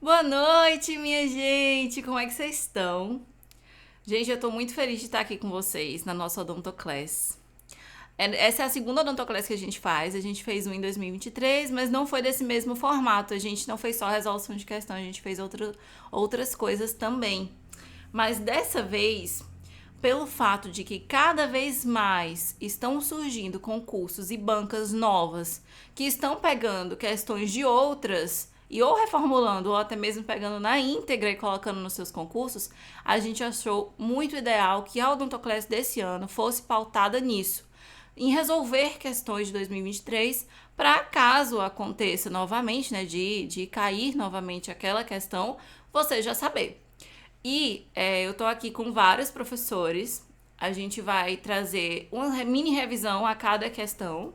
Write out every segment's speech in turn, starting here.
Boa noite, minha gente! Como é que vocês estão? Gente, eu tô muito feliz de estar aqui com vocês na nossa Odontoclass. Essa é a segunda Odontoclass que a gente faz. A gente fez um em 2023, mas não foi desse mesmo formato. A gente não fez só resolução de questão, a gente fez outras coisas também. Mas dessa vez, pelo fato de que cada vez mais estão surgindo concursos e bancas novas que estão pegando questões de outras e ou reformulando ou até mesmo pegando na íntegra e colocando nos seus concursos, a gente achou muito ideal que a Odontoclass desse ano fosse pautada nisso, em resolver questões de 2023 para caso aconteça novamente, né, de cair novamente aquela questão, você já saber. E eu tô aqui com vários professores. A gente vai trazer uma mini revisão a cada questão.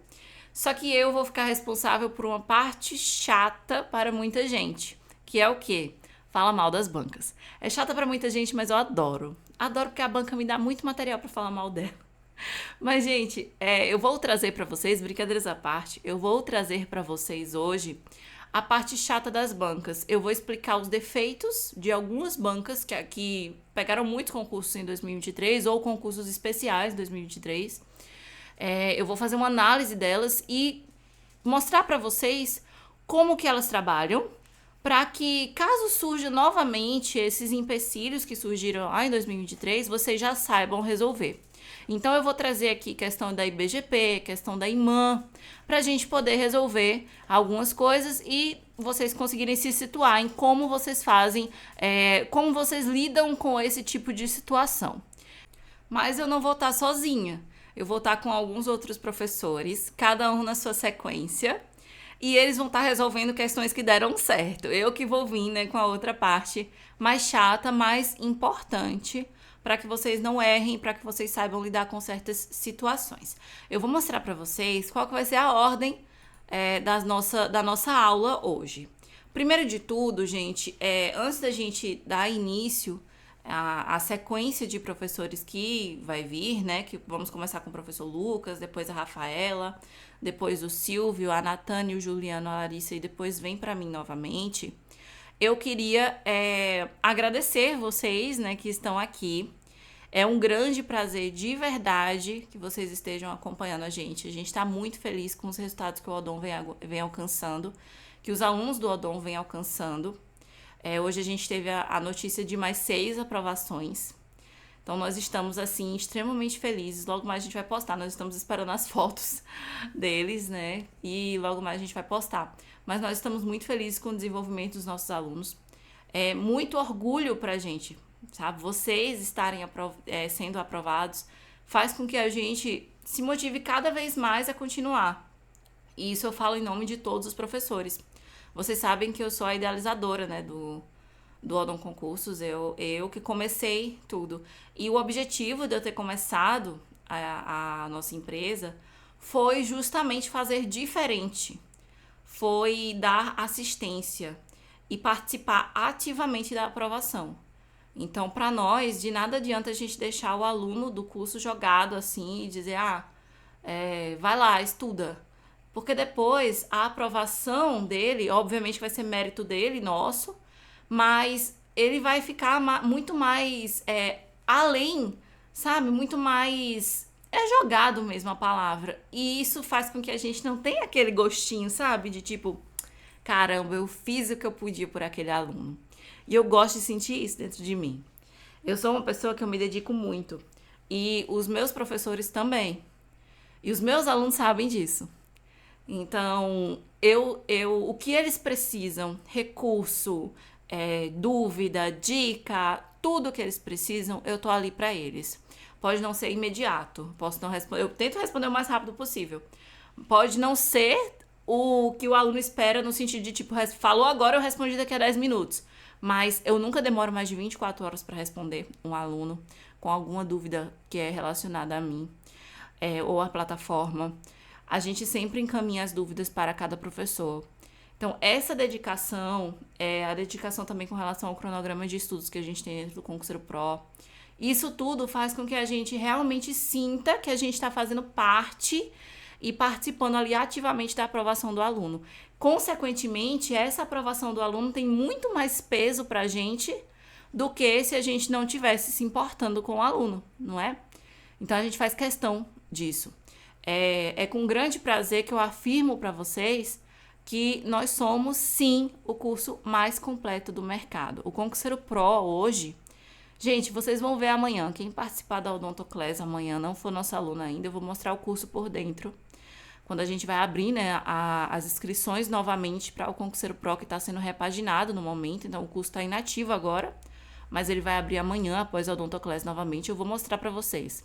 Só que eu vou ficar responsável por uma parte chata para muita gente, que é o quê? Fala mal das bancas. É chata para muita gente, mas eu adoro. Adoro porque a banca me dá muito material para falar mal dela. Mas, gente, eu vou trazer para vocês, brincadeiras à parte, eu vou trazer para vocês hoje a parte chata das bancas. Eu vou explicar os defeitos de algumas bancas que pegaram muitos concursos em 2023 ou concursos especiais em 2023. Eu vou fazer uma análise delas e mostrar para vocês como que elas trabalham, para que caso surja novamente esses empecilhos que surgiram lá em 2023, vocês já saibam resolver. Então eu vou trazer aqui questão da IBGP, questão da IMAN, para a gente poder resolver algumas coisas e vocês conseguirem se situar em como vocês fazem, como vocês lidam com esse tipo de situação. Mas eu não vou estar sozinha. Eu vou estar com alguns outros professores, cada um na sua sequência, e eles vão estar resolvendo questões que deram certo. Eu que vou vir, né, com a outra parte mais chata, mais importante, para que vocês não errem, para que vocês saibam lidar com certas situações. Eu vou mostrar para vocês qual que vai ser a ordem da nossa aula hoje. Primeiro de tudo, gente, antes da gente dar início a sequência de professores que vai vir, né? Que vamos começar com o professor Lucas, depois a Rafaela, depois o Silvio, a Natânia, o Juliano, a Larissa e depois vem para mim novamente. Eu queria agradecer vocês, né, que estão aqui. É um grande prazer de verdade que vocês estejam acompanhando a gente. A gente está muito feliz com os resultados que o Odon vem alcançando, que os alunos do Odon vêm alcançando. Hoje a gente teve a notícia de mais 6 aprovações. Então nós estamos, assim, extremamente felizes. Logo mais a gente vai postar. Nós estamos esperando as fotos deles, né? E logo mais a gente vai postar. Mas nós estamos muito felizes com o desenvolvimento dos nossos alunos. É muito orgulho pra gente, sabe? Vocês estarem sendo aprovados faz com que a gente se motive cada vez mais a continuar. E isso eu falo em nome de todos os professores. Vocês sabem que eu sou a idealizadora, né, do Odon Concursos, eu que comecei tudo. E o objetivo de eu ter começado a nossa empresa foi justamente fazer diferente. Foi dar assistência e participar ativamente da aprovação. Então, para nós, de nada adianta a gente deixar o aluno do curso jogado assim e dizer, vai lá, estuda. Porque depois a aprovação dele, obviamente vai ser mérito dele, nosso, mas ele vai ficar muito mais além, sabe? Muito mais jogado mesmo a palavra. E isso faz com que a gente não tenha aquele gostinho, sabe? De tipo, caramba, eu fiz o que eu podia por aquele aluno. E eu gosto de sentir isso dentro de mim. Eu sou uma pessoa que eu me dedico muito. E os meus professores também. E os meus alunos sabem disso. Então, o que eles precisam, recurso, dúvida, dica, tudo que eles precisam, eu tô ali para eles. Pode não ser imediato, posso não responder, eu tento responder o mais rápido possível. Pode não ser o que o aluno espera no sentido de, tipo, falou agora, eu respondi daqui a 10 minutos. Mas eu nunca demoro mais de 24 horas para responder um aluno com alguma dúvida que é relacionada a mim ou a plataforma. A gente sempre encaminha as dúvidas para cada professor. Então, essa dedicação é a dedicação também com relação ao cronograma de estudos que a gente tem dentro do Concurseiro Pro. Isso tudo faz com que a gente realmente sinta que a gente está fazendo parte e participando ali ativamente da aprovação do aluno. Consequentemente, essa aprovação do aluno tem muito mais peso para a gente do que se a gente não tivesse se importando com o aluno, não é? Então, a gente faz questão disso. É com grande prazer que eu afirmo para vocês que nós somos, sim, o curso mais completo do mercado. O Concurseiro Pro hoje, gente, vocês vão ver amanhã. Quem participar da Odontoclass amanhã não for nosso aluno ainda, eu vou mostrar o curso por dentro. Quando a gente vai abrir, né, as inscrições novamente para o Concurseiro Pro, que está sendo repaginado no momento, então o curso está inativo agora, mas ele vai abrir amanhã, após a Odontoclass novamente, eu vou mostrar para vocês.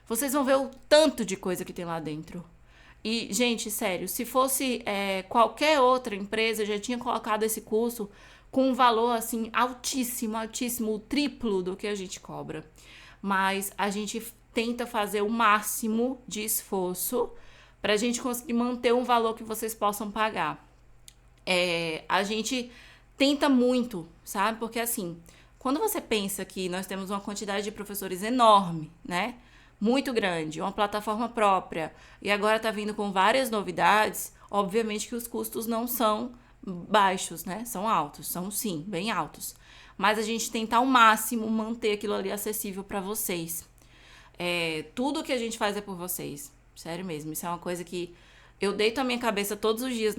Vocês vão ver o tanto de coisa que tem lá dentro. E, gente, sério, se fosse qualquer outra empresa, já tinha colocado esse curso com um valor, assim, altíssimo, altíssimo, o triplo do que a gente cobra. Mas a gente tenta fazer o máximo de esforço para a gente conseguir manter um valor que vocês possam pagar. A gente tenta muito, sabe? Porque, assim, quando você pensa que nós temos uma quantidade de professores enorme, né? Muito grande, uma plataforma própria, e agora tá vindo com várias novidades, obviamente que os custos não são baixos, né? São altos, são sim, bem altos. Mas a gente tenta ao máximo manter aquilo ali acessível para vocês. Tudo que a gente faz é por vocês, sério mesmo. Isso é uma coisa que eu deito a minha cabeça todos os dias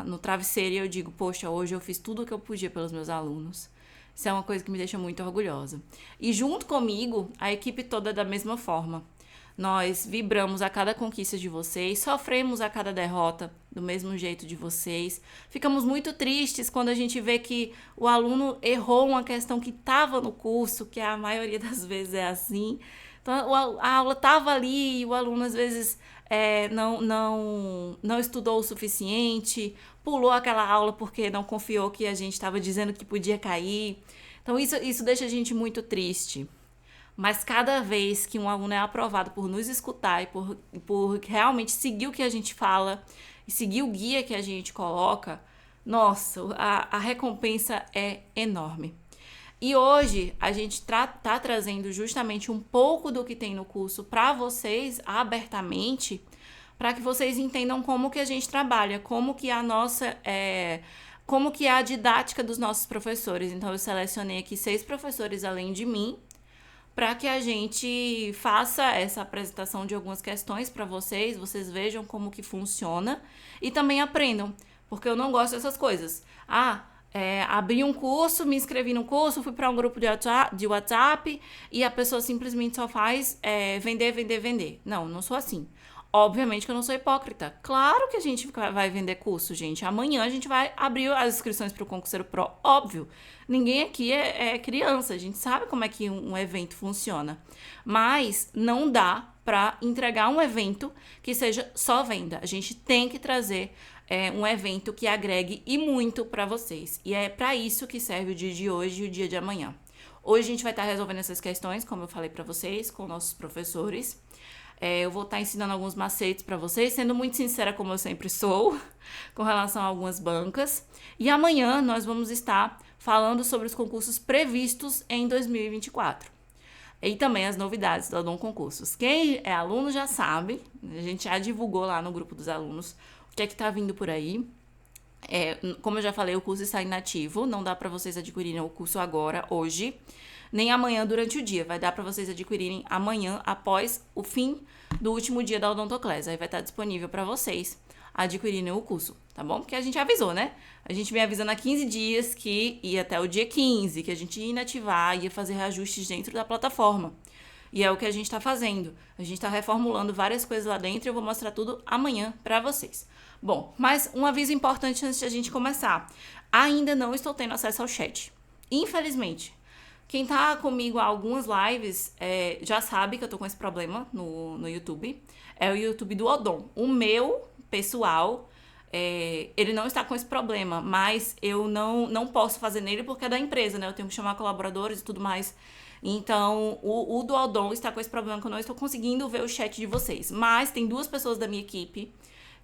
no travesseiro e eu digo, poxa, hoje eu fiz tudo o que eu podia pelos meus alunos. Isso é uma coisa que me deixa muito orgulhosa. E junto comigo, a equipe toda é da mesma forma. Nós vibramos a cada conquista de vocês, sofremos a cada derrota do mesmo jeito de vocês. Ficamos muito tristes quando a gente vê que o aluno errou uma questão que estava no curso, que a maioria das vezes é assim. Então, a aula estava ali e o aluno às vezes não estudou o suficiente, pulou aquela aula porque não confiou que a gente estava dizendo que podia cair. Então, isso deixa a gente muito triste. Mas cada vez que um aluno é aprovado por nos escutar e por realmente seguir o que a gente fala e seguir o guia que a gente coloca, nossa, a recompensa é enorme. E hoje a gente tá trazendo justamente um pouco do que tem no curso para vocês abertamente, para que vocês entendam como que a gente trabalha, como que como que é a didática dos nossos professores. Então eu selecionei aqui 6 professores além de mim, para que a gente faça essa apresentação de algumas questões para vocês vejam como que funciona e também aprendam, porque eu não gosto dessas coisas. Abri um curso, me inscrevi no curso, fui para um grupo de WhatsApp e a pessoa simplesmente só faz vender, vender, vender. Não sou assim. Obviamente que eu não sou hipócrita. Claro que a gente vai vender curso, gente. Amanhã a gente vai abrir as inscrições para o Concurseiro Pro. Óbvio. Ninguém aqui é criança. A gente sabe como é que um evento funciona. Mas não dá para entregar um evento que seja só venda. A gente tem que trazer um evento que agregue e muito para vocês. E é para isso que serve o dia de hoje e o dia de amanhã. Hoje a gente vai estar resolvendo essas questões, como eu falei para vocês, com nossos professores. Eu vou estar ensinando alguns macetes para vocês, sendo muito sincera como eu sempre sou, com relação a algumas bancas. E amanhã nós vamos estar falando sobre os concursos previstos em 2024. E também as novidades do Odon Concursos. Quem é aluno já sabe, a gente já divulgou lá no grupo dos alunos o que é que tá vindo por aí. Como eu já falei, o curso está inativo, não dá para vocês adquirirem o curso agora, hoje, nem amanhã durante o dia. Vai dar para vocês adquirirem amanhã, após o fim do último dia da Odontoclass. Aí vai estar disponível para vocês adquirirem o curso, tá bom? Porque a gente avisou, né? A gente vem avisando há 15 dias que ia até o dia 15, que a gente ia inativar, ia fazer reajustes dentro da plataforma. E é o que a gente está fazendo. A gente está reformulando várias coisas lá dentro e eu vou mostrar tudo amanhã para vocês. Bom, mas um aviso importante antes de a gente começar. Ainda não estou tendo acesso ao chat. Infelizmente. Quem tá comigo há algumas lives já sabe que eu tô com esse problema no YouTube. É o YouTube do Odon. O meu, pessoal, ele não está com esse problema, mas eu não posso fazer nele porque é da empresa, né? Eu tenho que chamar colaboradores e tudo mais. Então, o do Odon está com esse problema que eu não estou conseguindo ver o chat de vocês. Mas tem 2 pessoas da minha equipe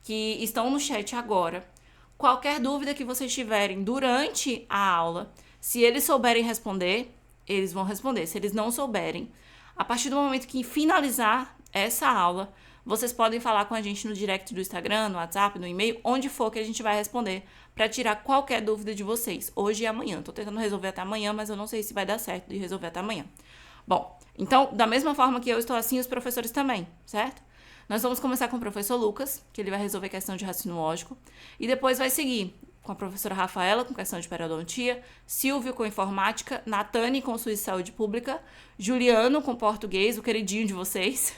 que estão no chat agora. Qualquer dúvida que vocês tiverem durante a aula, se eles souberem responder, eles vão responder. Se eles não souberem, a partir do momento que finalizar essa aula, vocês podem falar com a gente no direct do Instagram, no WhatsApp, no e-mail, onde for que a gente vai responder para tirar qualquer dúvida de vocês, hoje e amanhã. Tô tentando resolver até amanhã, mas eu não sei se vai dar certo de resolver até amanhã. Bom, então, da mesma forma que eu estou assim, os professores também, certo? Nós vamos começar com o professor Lucas, que ele vai resolver questão de raciocínio lógico, e depois vai seguir com a professora Rafaela, com questão de periodontia, Silvio com informática, Natane com SUS e saúde pública, Juliano com português, o queridinho de vocês,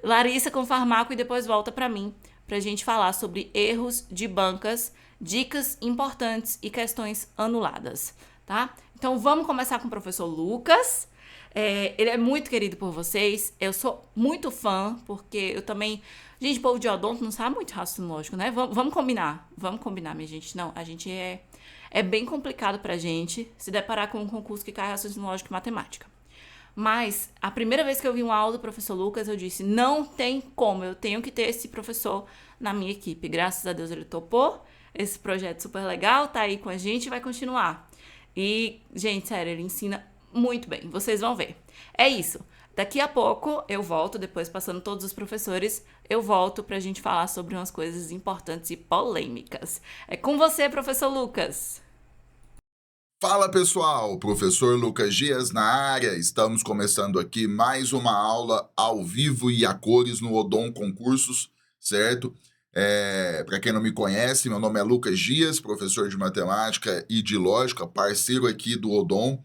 Larissa com farmaco e depois volta para mim, pra gente falar sobre erros de bancas, dicas importantes e questões anuladas, tá? Então vamos começar com o professor Lucas. Ele é muito querido por vocês. Eu sou muito fã, porque eu também... Gente, o povo de odonto não sabe muito raciocínio lógico, né? Vamos combinar. Vamos combinar, minha gente. Não, a gente é bem complicado pra gente se deparar com um concurso que cai raciocínio lógico e matemática. Mas, a primeira vez que eu vi uma aula do professor Lucas, eu disse, não tem como, eu tenho que ter esse professor na minha equipe. Graças a Deus ele topou. Esse projeto super legal, tá aí com a gente e vai continuar. E, gente, sério, ele ensina muito bem, vocês vão ver. É isso. Daqui a pouco eu volto, depois passando todos os professores, eu volto pra gente falar sobre umas coisas importantes e polêmicas. É com você, professor Lucas. Fala pessoal, professor Lucas Dias na área. Estamos começando aqui mais uma aula ao vivo e a cores no Odon Concursos, certo? Para quem não me conhece, meu nome é Lucas Dias, professor de matemática e de lógica, parceiro aqui do Odon,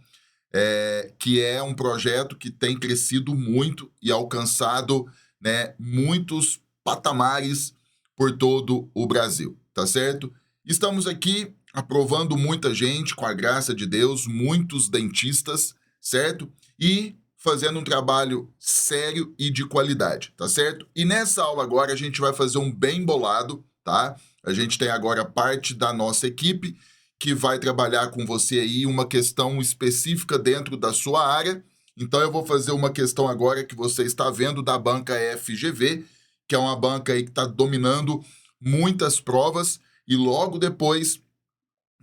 que é um projeto que tem crescido muito e alcançado, né, muitos patamares por todo o Brasil, tá certo? Estamos aqui aprovando muita gente, com a graça de Deus, muitos dentistas, certo? E fazendo um trabalho sério e de qualidade, tá certo? E nessa aula agora a gente vai fazer um bem bolado, tá? A gente tem agora parte da nossa equipe que vai trabalhar com você aí uma questão específica dentro da sua área. Então eu vou fazer uma questão agora que você está vendo da banca FGV, que é uma banca aí que está dominando muitas provas, e logo depois,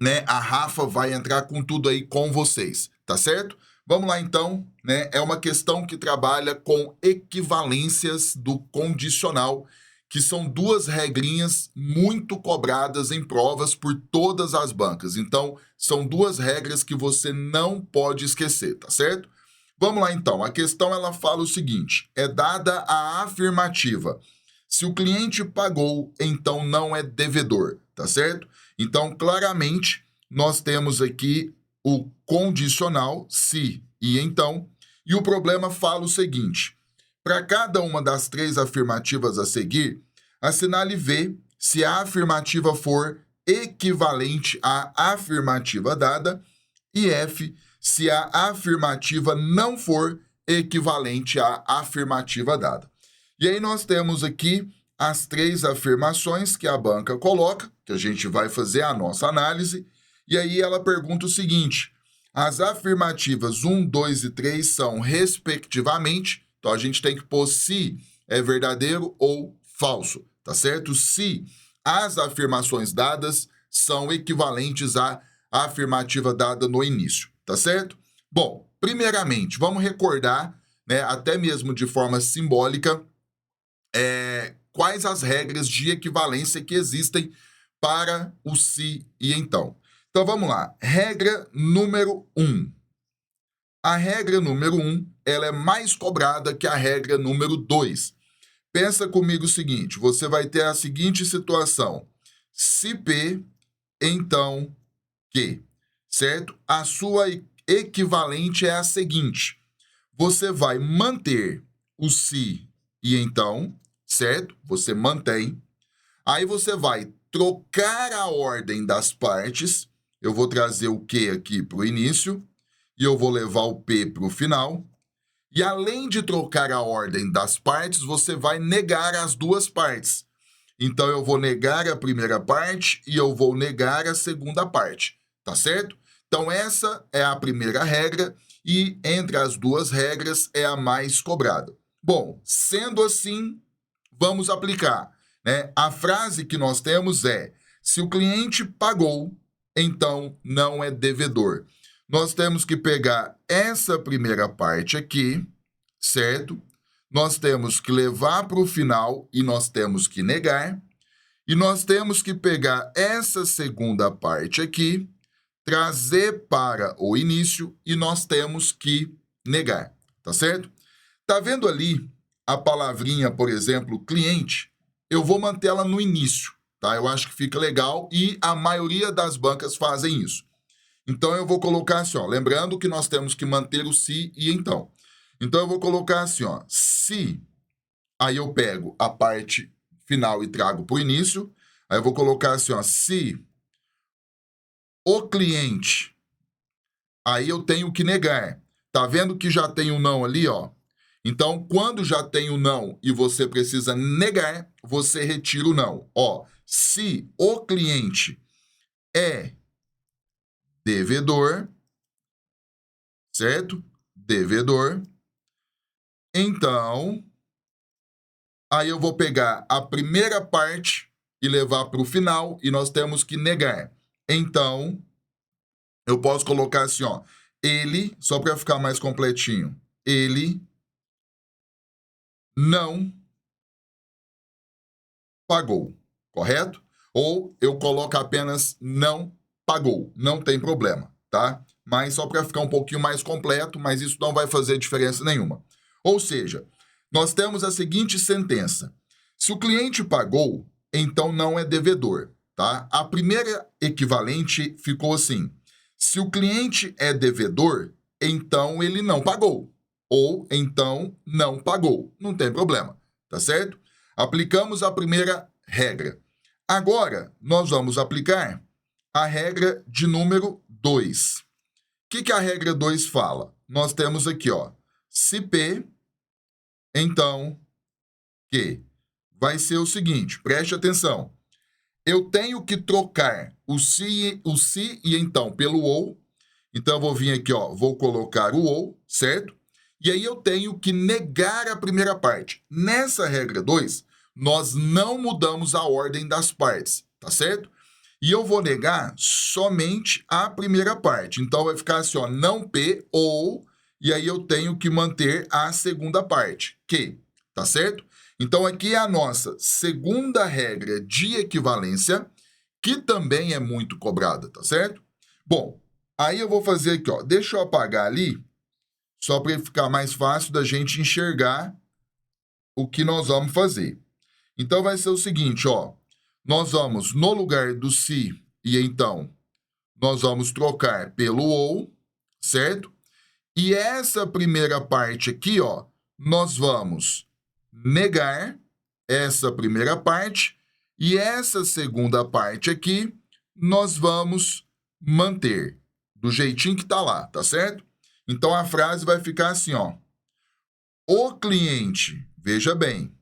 né, a Rafa vai entrar com tudo aí com vocês, tá certo? Vamos lá então, né? É uma questão que trabalha com equivalências do condicional, que são duas regrinhas muito cobradas em provas por todas as bancas. Então, são duas regras que você não pode esquecer, tá certo? Vamos lá então. A questão ela fala o seguinte: é dada a afirmativa. Se o cliente pagou, então não é devedor, tá certo? Então, claramente, nós temos aqui o condicional, se e então, e o problema fala o seguinte: para cada uma das três afirmativas a seguir, assinale V se a afirmativa for equivalente à afirmativa dada e F se a afirmativa não for equivalente à afirmativa dada. E aí nós temos aqui as três afirmações que a banca coloca, que a gente vai fazer a nossa análise, e aí ela pergunta o seguinte: as afirmativas 1, 2 e 3 são respectivamente, então a gente tem que pôr se é verdadeiro ou falso, tá certo? Se as afirmações dadas são equivalentes à afirmativa dada no início, tá certo? Bom, primeiramente, vamos recordar, né, até mesmo de forma simbólica, quais as regras de equivalência que existem para o se e então. Então vamos lá. Regra número 1. A regra número 1, ela é mais cobrada que a regra número 2. Pensa comigo o seguinte: você vai ter a seguinte situação: se P, então Q, certo? A sua equivalente é a seguinte: você vai manter o se e então, certo? Você mantém. Aí você vai trocar a ordem das partes. Eu vou trazer o Q aqui para o início e eu vou levar o P para o final. E além de trocar a ordem das partes, você vai negar as duas partes. Então eu vou negar a primeira parte e eu vou negar a segunda parte, tá certo? Então essa é a primeira regra e entre as duas regras é a mais cobrada. Bom, sendo assim, vamos aplicar, né? A frase que nós temos é: se o cliente pagou, então não é devedor. Nós temos que pegar essa primeira parte aqui, certo? nós temos que levar para o final e nós temos que negar. E nós temos que pegar essa segunda parte aqui, trazer para o início e nós temos que negar, tá certo? Tá vendo ali a palavrinha, por exemplo, cliente? Eu vou manter ela no início, tá? Eu acho que fica legal e a maioria das bancas fazem isso. Então, eu vou colocar assim, ó, lembrando que nós temos que manter o se e então. Então, eu vou colocar assim, ó, se, aí eu pego a parte final e trago para o início, aí eu vou colocar assim, ó, se o cliente, aí eu tenho que negar. Tá vendo que já tem um não ali, ó? Então, quando já tem o não e você precisa negar, você retira o não. Ó, se o cliente é devedor, certo? Devedor. Então, aí eu vou pegar a primeira parte e levar para o final e nós temos que negar. Então, eu posso colocar assim, ó, ele, só para ficar mais completinho, ele não pagou, correto? Ou eu coloco apenas não pagou, não tem problema, tá? Mas só para ficar um pouquinho mais completo, mas isso não vai fazer diferença nenhuma. Ou seja, nós temos a seguinte sentença: se o cliente pagou, então não é devedor, tá? A primeira equivalente ficou assim: se o cliente é devedor, então ele não pagou. Ou então não pagou. Não tem problema, tá certo? Aplicamos a primeira regra. Agora, nós vamos aplicar a regra de número 2. O que a regra 2 fala? Nós temos aqui, ó, se P, então Q. Vai ser o seguinte, preste atenção. Eu tenho que trocar o se e então pelo ou. Então, eu vou vir aqui, ó, vou colocar o ou, certo? E aí eu tenho que negar a primeira parte. Nessa regra 2, nós não mudamos a ordem das partes, tá certo? E eu vou negar somente a primeira parte. Então, vai ficar assim, ó, não P ou, e aí eu tenho que manter a segunda parte, que, tá certo? Então, aqui é a nossa segunda regra de equivalência, que também é muito cobrada, tá certo? Bom, aí eu vou fazer aqui, ó, deixa eu apagar ali, só para ficar mais fácil da gente enxergar o que nós vamos fazer. Então, vai ser o seguinte, ó, nós vamos, no lugar do se e então, nós vamos trocar pelo ou, certo? E essa primeira parte aqui, ó, nós vamos negar essa primeira parte e essa segunda parte aqui, nós vamos manter do jeitinho que tá lá, tá certo? Então, a frase vai ficar assim, ó. O cliente, veja bem,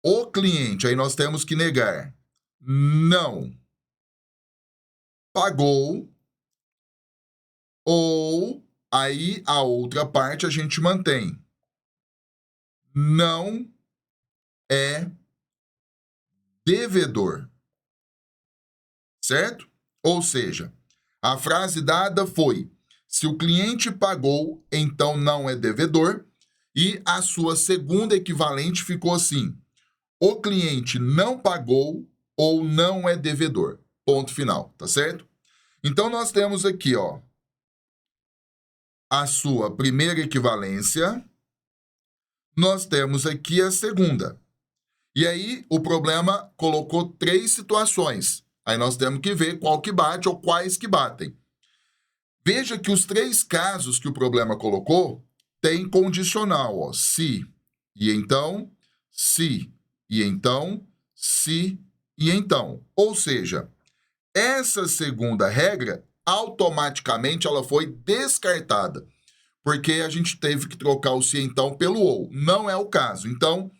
o cliente, aí nós temos que negar, não pagou, ou aí a outra parte a gente mantém, não é devedor, certo? Ou seja, a frase dada foi: se o cliente pagou, então não é devedor, e a sua segunda equivalente ficou assim: o cliente não pagou ou não é devedor. Ponto final, tá certo? Então, nós temos aqui, ó, a sua primeira equivalência, nós temos aqui a segunda. E aí, o problema colocou 3 situações. Aí nós temos que ver qual que bate ou quais que batem. Veja que os 3 casos que o problema colocou tem condicional, ó, se e então, se e então, se e então. Ou seja, essa segunda regra, automaticamente ela foi descartada, porque a gente teve que trocar o se então pelo ou. Não é o caso. Então,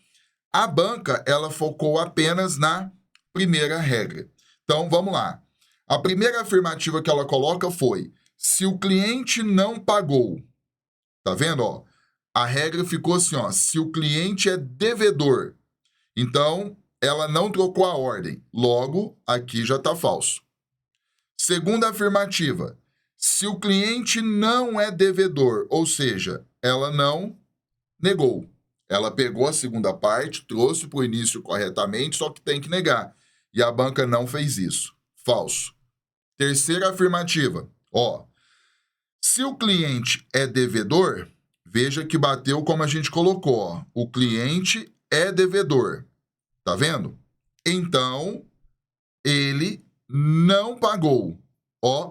a banca, ela focou apenas na primeira regra. Então, vamos lá. A primeira afirmativa que ela coloca foi: se o cliente não pagou. Tá vendo, ó? A regra ficou assim, ó, se o cliente é devedor. Então, ela não trocou a ordem. Logo, aqui já está falso. Segunda afirmativa, se o cliente não é devedor, ou seja, ela não negou. Ela pegou a segunda parte, trouxe para o início corretamente, só que tem que negar. E a banca não fez isso. Falso. Terceira afirmativa. Se o cliente é devedor, veja que bateu como a gente colocou. O cliente é devedor. Tá vendo? Então, ele não pagou.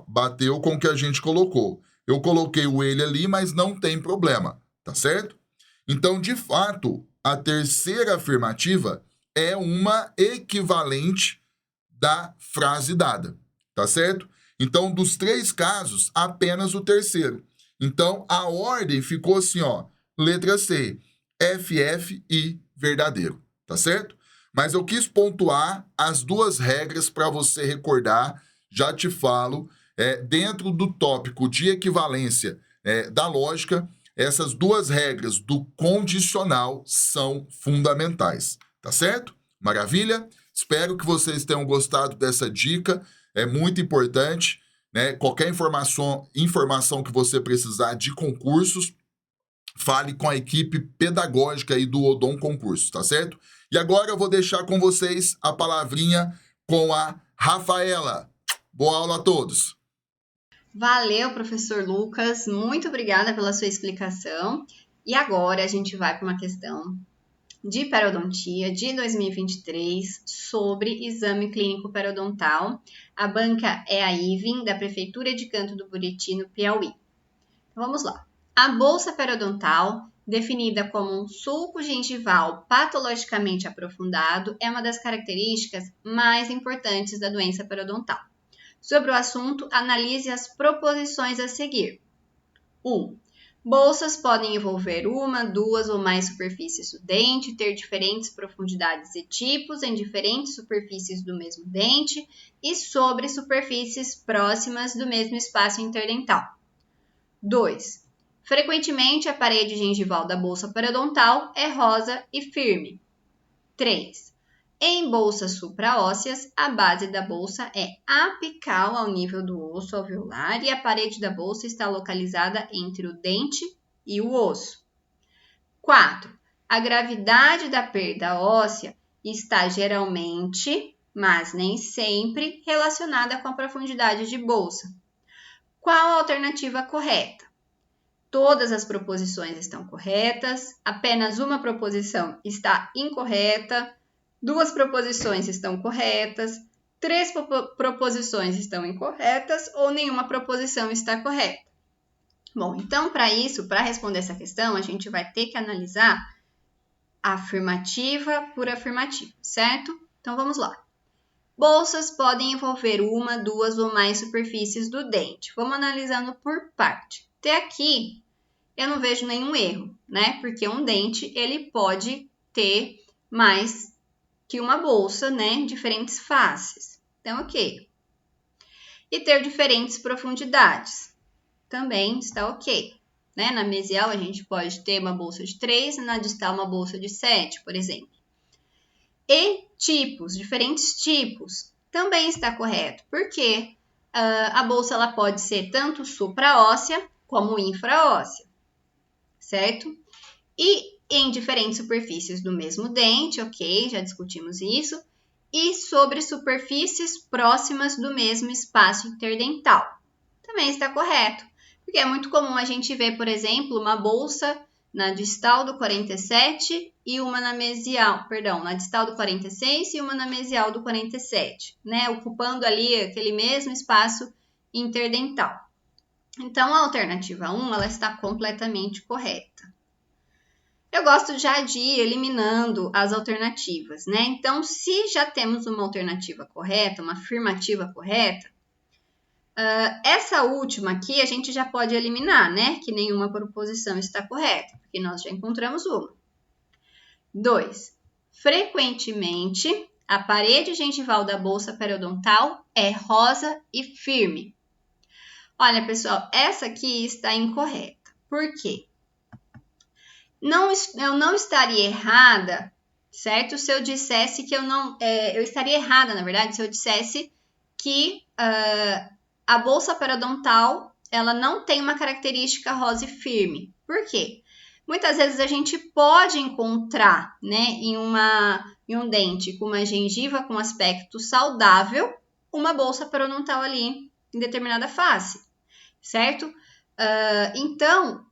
Bateu com o que a gente colocou. Eu coloquei o ele ali, mas não tem problema. Tá certo? Então, de fato, a terceira afirmativa é uma equivalente da frase dada, tá certo? Então, dos 3 casos, apenas o terceiro. Então, a ordem ficou assim, letra C, FF e verdadeiro, tá certo? Mas eu quis pontuar as 2 regras para você recordar, já te falo, dentro do tópico de equivalência da lógica, essas 2 regras do condicional são fundamentais, tá certo? Maravilha? Espero que vocês tenham gostado dessa dica, é muito importante, né? Qualquer informação que você precisar de concursos, fale com a equipe pedagógica aí do Odon Concursos, tá certo? E agora eu vou deixar com vocês a palavrinha com a Rafaela. Boa aula a todos! Valeu, professor Lucas, muito obrigada pela sua explicação. E agora a gente vai para uma questão de periodontia de 2023 sobre exame clínico periodontal. A banca é a IVEN, da Prefeitura de Canto do Buriti, no Piauí. Então, vamos lá. A bolsa periodontal, definida como um sulco gengival patologicamente aprofundado, é uma das características mais importantes da doença periodontal. Sobre o assunto, analise as proposições a seguir. 1. Bolsas podem envolver 1, 2 ou mais superfícies do dente, ter diferentes profundidades e tipos em diferentes superfícies do mesmo dente e sobre superfícies próximas do mesmo espaço interdental. 2. Frequentemente, a parede gengival da bolsa periodontal é rosa e firme. 3. Em bolsas supraósseas, a base da bolsa é apical ao nível do osso alveolar e a parede da bolsa está localizada entre o dente e o osso. 4. A gravidade da perda óssea está geralmente, mas nem sempre, relacionada com a profundidade de bolsa. Qual a alternativa correta? Todas as proposições estão corretas, apenas uma proposição está incorreta, 2 proposições estão corretas, 3 proposições estão incorretas ou nenhuma proposição está correta. Bom, então para isso, para responder essa questão, a gente vai ter que analisar afirmativa por afirmativa, certo? Então vamos lá. Bolsas podem envolver 1, 2 ou mais superfícies do dente. Vamos analisando por parte. Até aqui, eu não vejo nenhum erro, né? Porque um dente, ele pode ter mais que uma bolsa, né? Diferentes faces. Então, ok. E ter diferentes profundidades. Também está ok. Né? Na mesial, a gente pode ter uma bolsa de 3, na distal uma bolsa de 7, por exemplo. E tipos, diferentes tipos, também está correto. Porque a bolsa ela pode ser tanto supraóssea como infraóssea. Certo? E em diferentes superfícies do mesmo dente, ok, já discutimos isso, e sobre superfícies próximas do mesmo espaço interdental. Também está correto, porque é muito comum a gente ver, por exemplo, uma bolsa na distal do 47 e uma na mesial, na distal do 46 e uma na mesial do 47, né, ocupando ali aquele mesmo espaço interdental. Então, a alternativa 1, ela está completamente correta. Eu gosto já de ir eliminando as alternativas, né? Então, se já temos uma alternativa correta, uma afirmativa correta, essa última aqui a gente já pode eliminar, né? Que nenhuma proposição está correta, porque nós já encontramos uma. 2. Frequentemente, a parede gengival da bolsa periodontal é rosa e firme. Olha, pessoal, essa aqui está incorreta. Por quê? Eu não estaria errada, certo? Se eu dissesse que eu estaria errada, na verdade, se eu dissesse que a bolsa periodontal, ela não tem uma característica rosa e firme. Por quê? Muitas vezes a gente pode encontrar, né, em um dente com uma gengiva com aspecto saudável, uma bolsa periodontal ali em determinada face, certo? Então,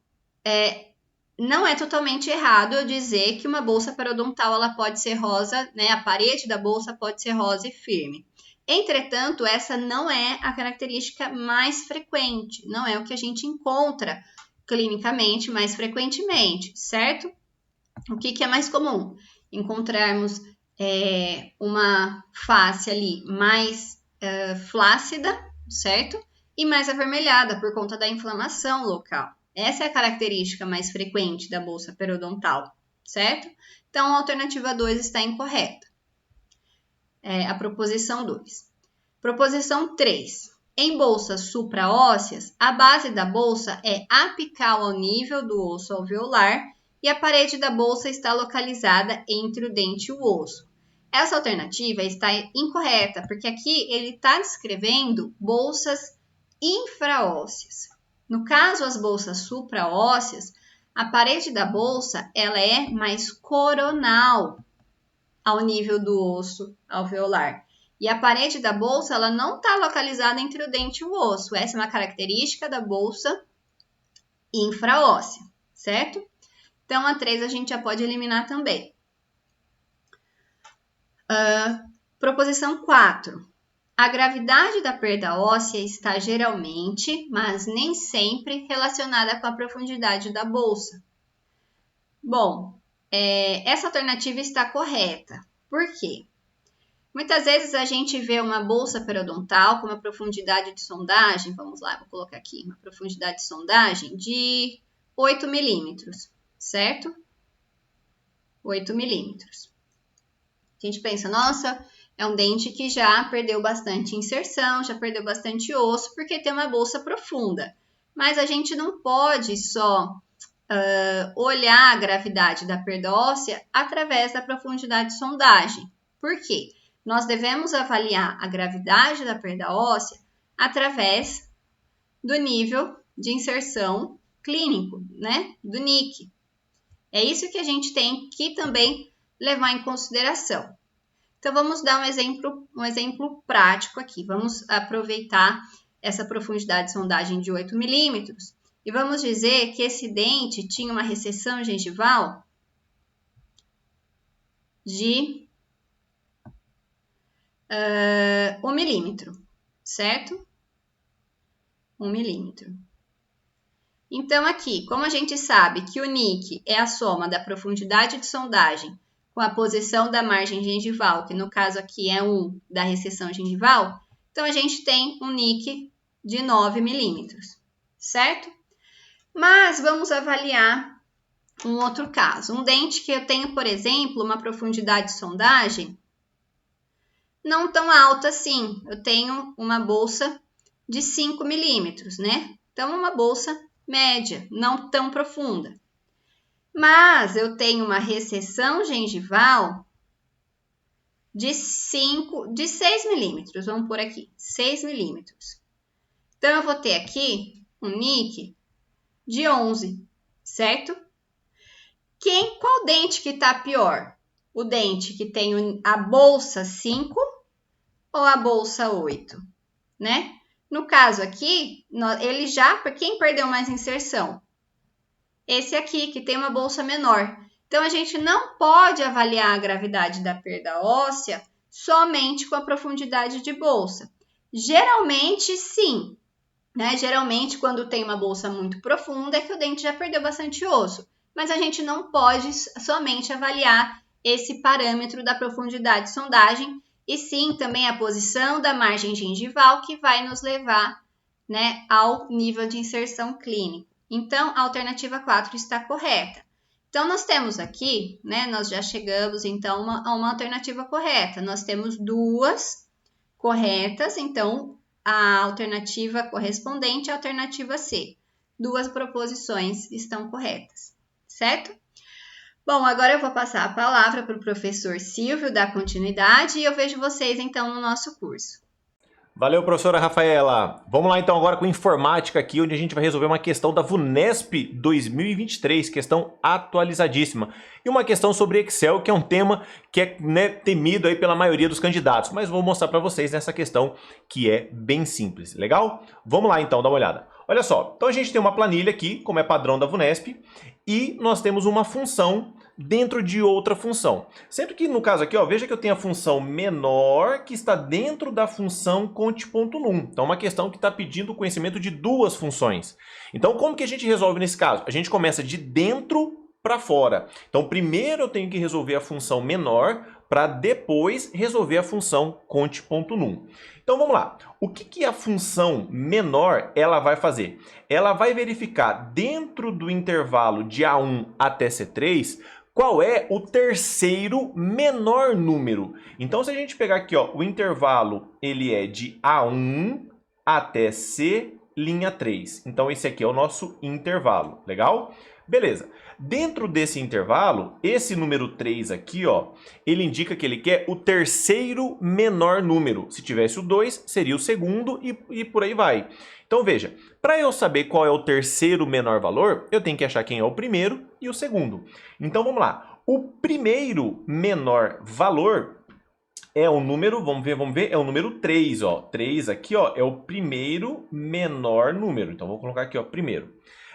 não é totalmente errado eu dizer que uma bolsa periodontal ela pode ser rosa, né? A parede da bolsa pode ser rosa e firme. Entretanto, essa não é a característica mais frequente, não é o que a gente encontra clinicamente mais frequentemente, certo? O que é mais comum? Encontrarmos uma face ali mais flácida, certo? E mais avermelhada por conta da inflamação local. Essa é a característica mais frequente da bolsa periodontal, certo? Então, a alternativa 2 está incorreta. A proposição 2. Proposição 3. Em bolsas supraósseas, a base da bolsa é apical ao nível do osso alveolar e a parede da bolsa está localizada entre o dente e o osso. Essa alternativa está incorreta, porque aqui ele está descrevendo bolsas infraósseas. No caso, as bolsas supraósseas, a parede da bolsa ela é mais coronal ao nível do osso alveolar. E a parede da bolsa ela não está localizada entre o dente e o osso. Essa é uma característica da bolsa infraóssea, certo? Então, a 3 a gente já pode eliminar também. Proposição 4. A gravidade da perda óssea está geralmente, mas nem sempre, relacionada com a profundidade da bolsa. Bom, essa alternativa está correta. Por quê? Muitas vezes a gente vê uma bolsa periodontal com uma profundidade de sondagem, vamos lá, vou colocar aqui, uma profundidade de sondagem de 8 milímetros, certo? 8 milímetros. A gente pensa, nossa, é um dente que já perdeu bastante inserção, já perdeu bastante osso, porque tem uma bolsa profunda. Mas a gente não pode só olhar a gravidade da perda óssea através da profundidade de sondagem. Por quê? Nós devemos avaliar a gravidade da perda óssea através do nível de inserção clínico, né? Do NIC. É isso que a gente tem que também levar em consideração. Então, vamos dar um exemplo prático aqui. Vamos aproveitar essa profundidade de sondagem de 8 milímetros e vamos dizer que esse dente tinha uma recessão gengival de 1 milímetro, certo? 1 milímetro. Então, aqui, como a gente sabe que o NIC é a soma da profundidade de sondagem com a posição da margem gengival, que no caso aqui é 1 da recessão gengival, então a gente tem um NIC de 9 milímetros, certo? Mas vamos avaliar um outro caso. Um dente que eu tenho, por exemplo, uma profundidade de sondagem não tão alta assim. Eu tenho uma bolsa de 5 milímetros, né? Então, uma bolsa média, não tão profunda. Mas eu tenho uma recessão gengival de 6 milímetros. Vamos por aqui, 6 milímetros. Então, eu vou ter aqui um NIC de 11, certo? Qual dente que está pior? O dente que tem a bolsa 5 ou a bolsa 8, né? No caso aqui, ele quem perdeu mais inserção? Esse aqui, que tem uma bolsa menor. Então, a gente não pode avaliar a gravidade da perda óssea somente com a profundidade de bolsa. Geralmente, sim. Né? Geralmente, quando tem uma bolsa muito profunda, é que o dente já perdeu bastante osso. Mas a gente não pode somente avaliar esse parâmetro da profundidade de sondagem, e sim também a posição da margem gengival, que vai nos levar, né, ao nível de inserção clínico. Então, a alternativa 4 está correta. Então, nós temos aqui, né, nós já chegamos, então, a uma alternativa correta. Nós temos duas corretas, então, a alternativa correspondente é a alternativa C. Duas proposições estão corretas, certo? Bom, agora eu vou passar a palavra para o professor Silvio dar continuidade e eu vejo vocês, então, no nosso curso. Valeu, professora Rafaela. Vamos lá então agora com informática aqui, onde a gente vai resolver uma questão da VUNESP 2023, questão atualizadíssima. E uma questão sobre Excel, que é um tema que é, né, temido aí pela maioria dos candidatos. Mas vou mostrar para vocês nessa questão que é bem simples, legal? Vamos lá então, dá uma olhada. Olha só, então a gente tem uma planilha aqui, como é padrão da VUNESP, e nós temos uma função dentro de outra função. Sempre que no caso aqui, ó, veja que eu tenho a função menor que está dentro da função conte.num. Então é uma questão que está pedindo o conhecimento de duas funções. Então como que a gente resolve nesse caso? A gente começa de dentro para fora. Então primeiro eu tenho que resolver a função menor para depois resolver a função conte.num. Então vamos lá. O que a função menor ela vai fazer? Ela vai verificar dentro do intervalo de A1 até C3 qual é o terceiro menor número. Então se a gente pegar aqui, ó, o intervalo ele é de A1 até C'3. Então esse aqui é o nosso intervalo, legal? Beleza. Dentro desse intervalo, esse número 3 aqui, ó, ele indica que ele quer o terceiro menor número. Se tivesse o 2, seria o segundo e por aí vai. Então veja, para eu saber qual é o terceiro menor valor, eu tenho que achar quem é o primeiro e o segundo. Então vamos lá. O primeiro menor valor é o número, vamos ver, é o número 3, ó. 3 aqui, ó, é o primeiro menor número. Então vou colocar aqui, ó, primeiro.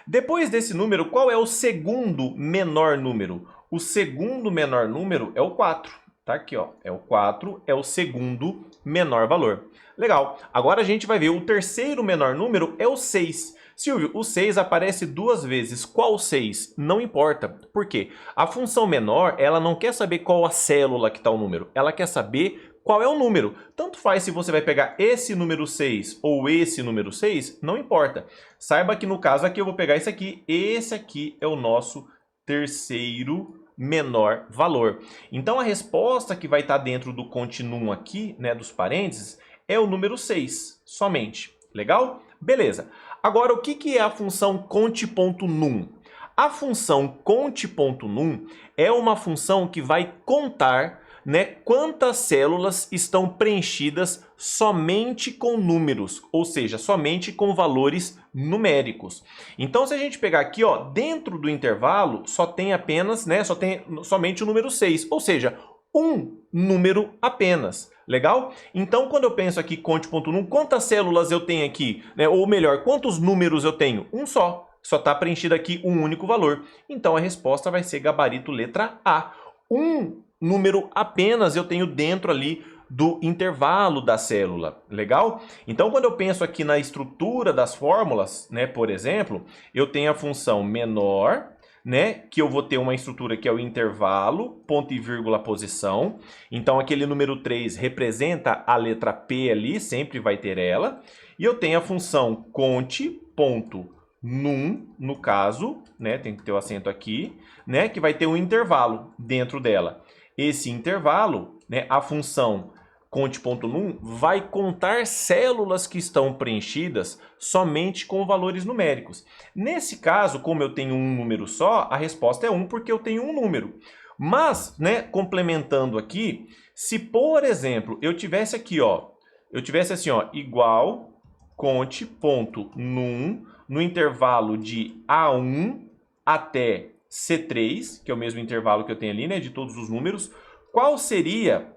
Depois desse número, qual é o segundo menor número? O segundo menor número é o 4. Tá aqui, ó. É o 4, é o segundo menor valor. Legal. Agora a gente vai ver o terceiro menor número é o 6. Silvio, o 6 aparece duas vezes. Qual 6? Não importa. Por quê? A função menor, ela não quer saber qual a célula que está o número. Ela quer saber qual é o número. Tanto faz se você vai pegar esse número 6 ou esse número 6, não importa. Saiba que no caso aqui eu vou pegar esse aqui. Esse aqui é o nosso terceiro menor valor. Então a resposta que vai estar dentro do contínuo aqui, né, dos parênteses, é o número 6, somente. Legal? Beleza. Agora, o que é a função conte.num? A função conte.num é uma função que vai contar, né, quantas células estão preenchidas somente com números, ou seja, somente com valores numéricos. Então, se a gente pegar aqui, ó, dentro do intervalo, só tem apenas, né, somente o número 6, ou seja, um número apenas. Legal? Então, quando eu penso aqui conte.num, quantas células eu tenho aqui? Né? Ou melhor, quantos números eu tenho? Um só. Só está preenchido aqui um único valor. Então, a resposta vai ser gabarito letra A. Um número apenas eu tenho dentro ali do intervalo da célula. Legal? Então, quando eu penso aqui na estrutura das fórmulas, né, por exemplo, eu tenho a função menor, né, que eu vou ter uma estrutura que é o intervalo, ponto e vírgula, posição. Então, aquele número 3 representa a letra P ali, sempre vai ter ela. E eu tenho a função conte.num, no caso, né, tem que ter o acento aqui, né, que vai ter um intervalo dentro dela. Esse intervalo, né, a função conte.num vai contar células que estão preenchidas somente com valores numéricos. Nesse caso, como eu tenho um número só, a resposta é 1 porque eu tenho um número. Mas, né, complementando aqui, se por exemplo, eu tivesse aqui, ó, assim, ó, igual conte.num no intervalo de A1 até C3, que é o mesmo intervalo que eu tenho ali, né, de todos os números, qual seria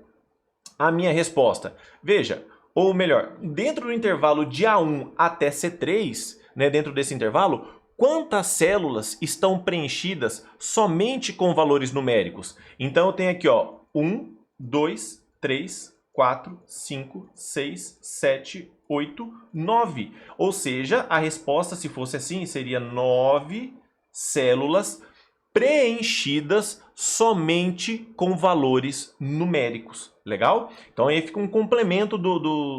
a minha resposta? Veja, ou melhor, dentro do intervalo de A1 até C3, né, dentro desse intervalo, quantas células estão preenchidas somente com valores numéricos? Então eu tenho aqui, ó, 1, 2, 3, 4, 5, 6, 7, 8, 9. Ou seja, a resposta, se fosse assim, seria 9 células preenchidas somente com valores numéricos. Legal? Então aí fica um complemento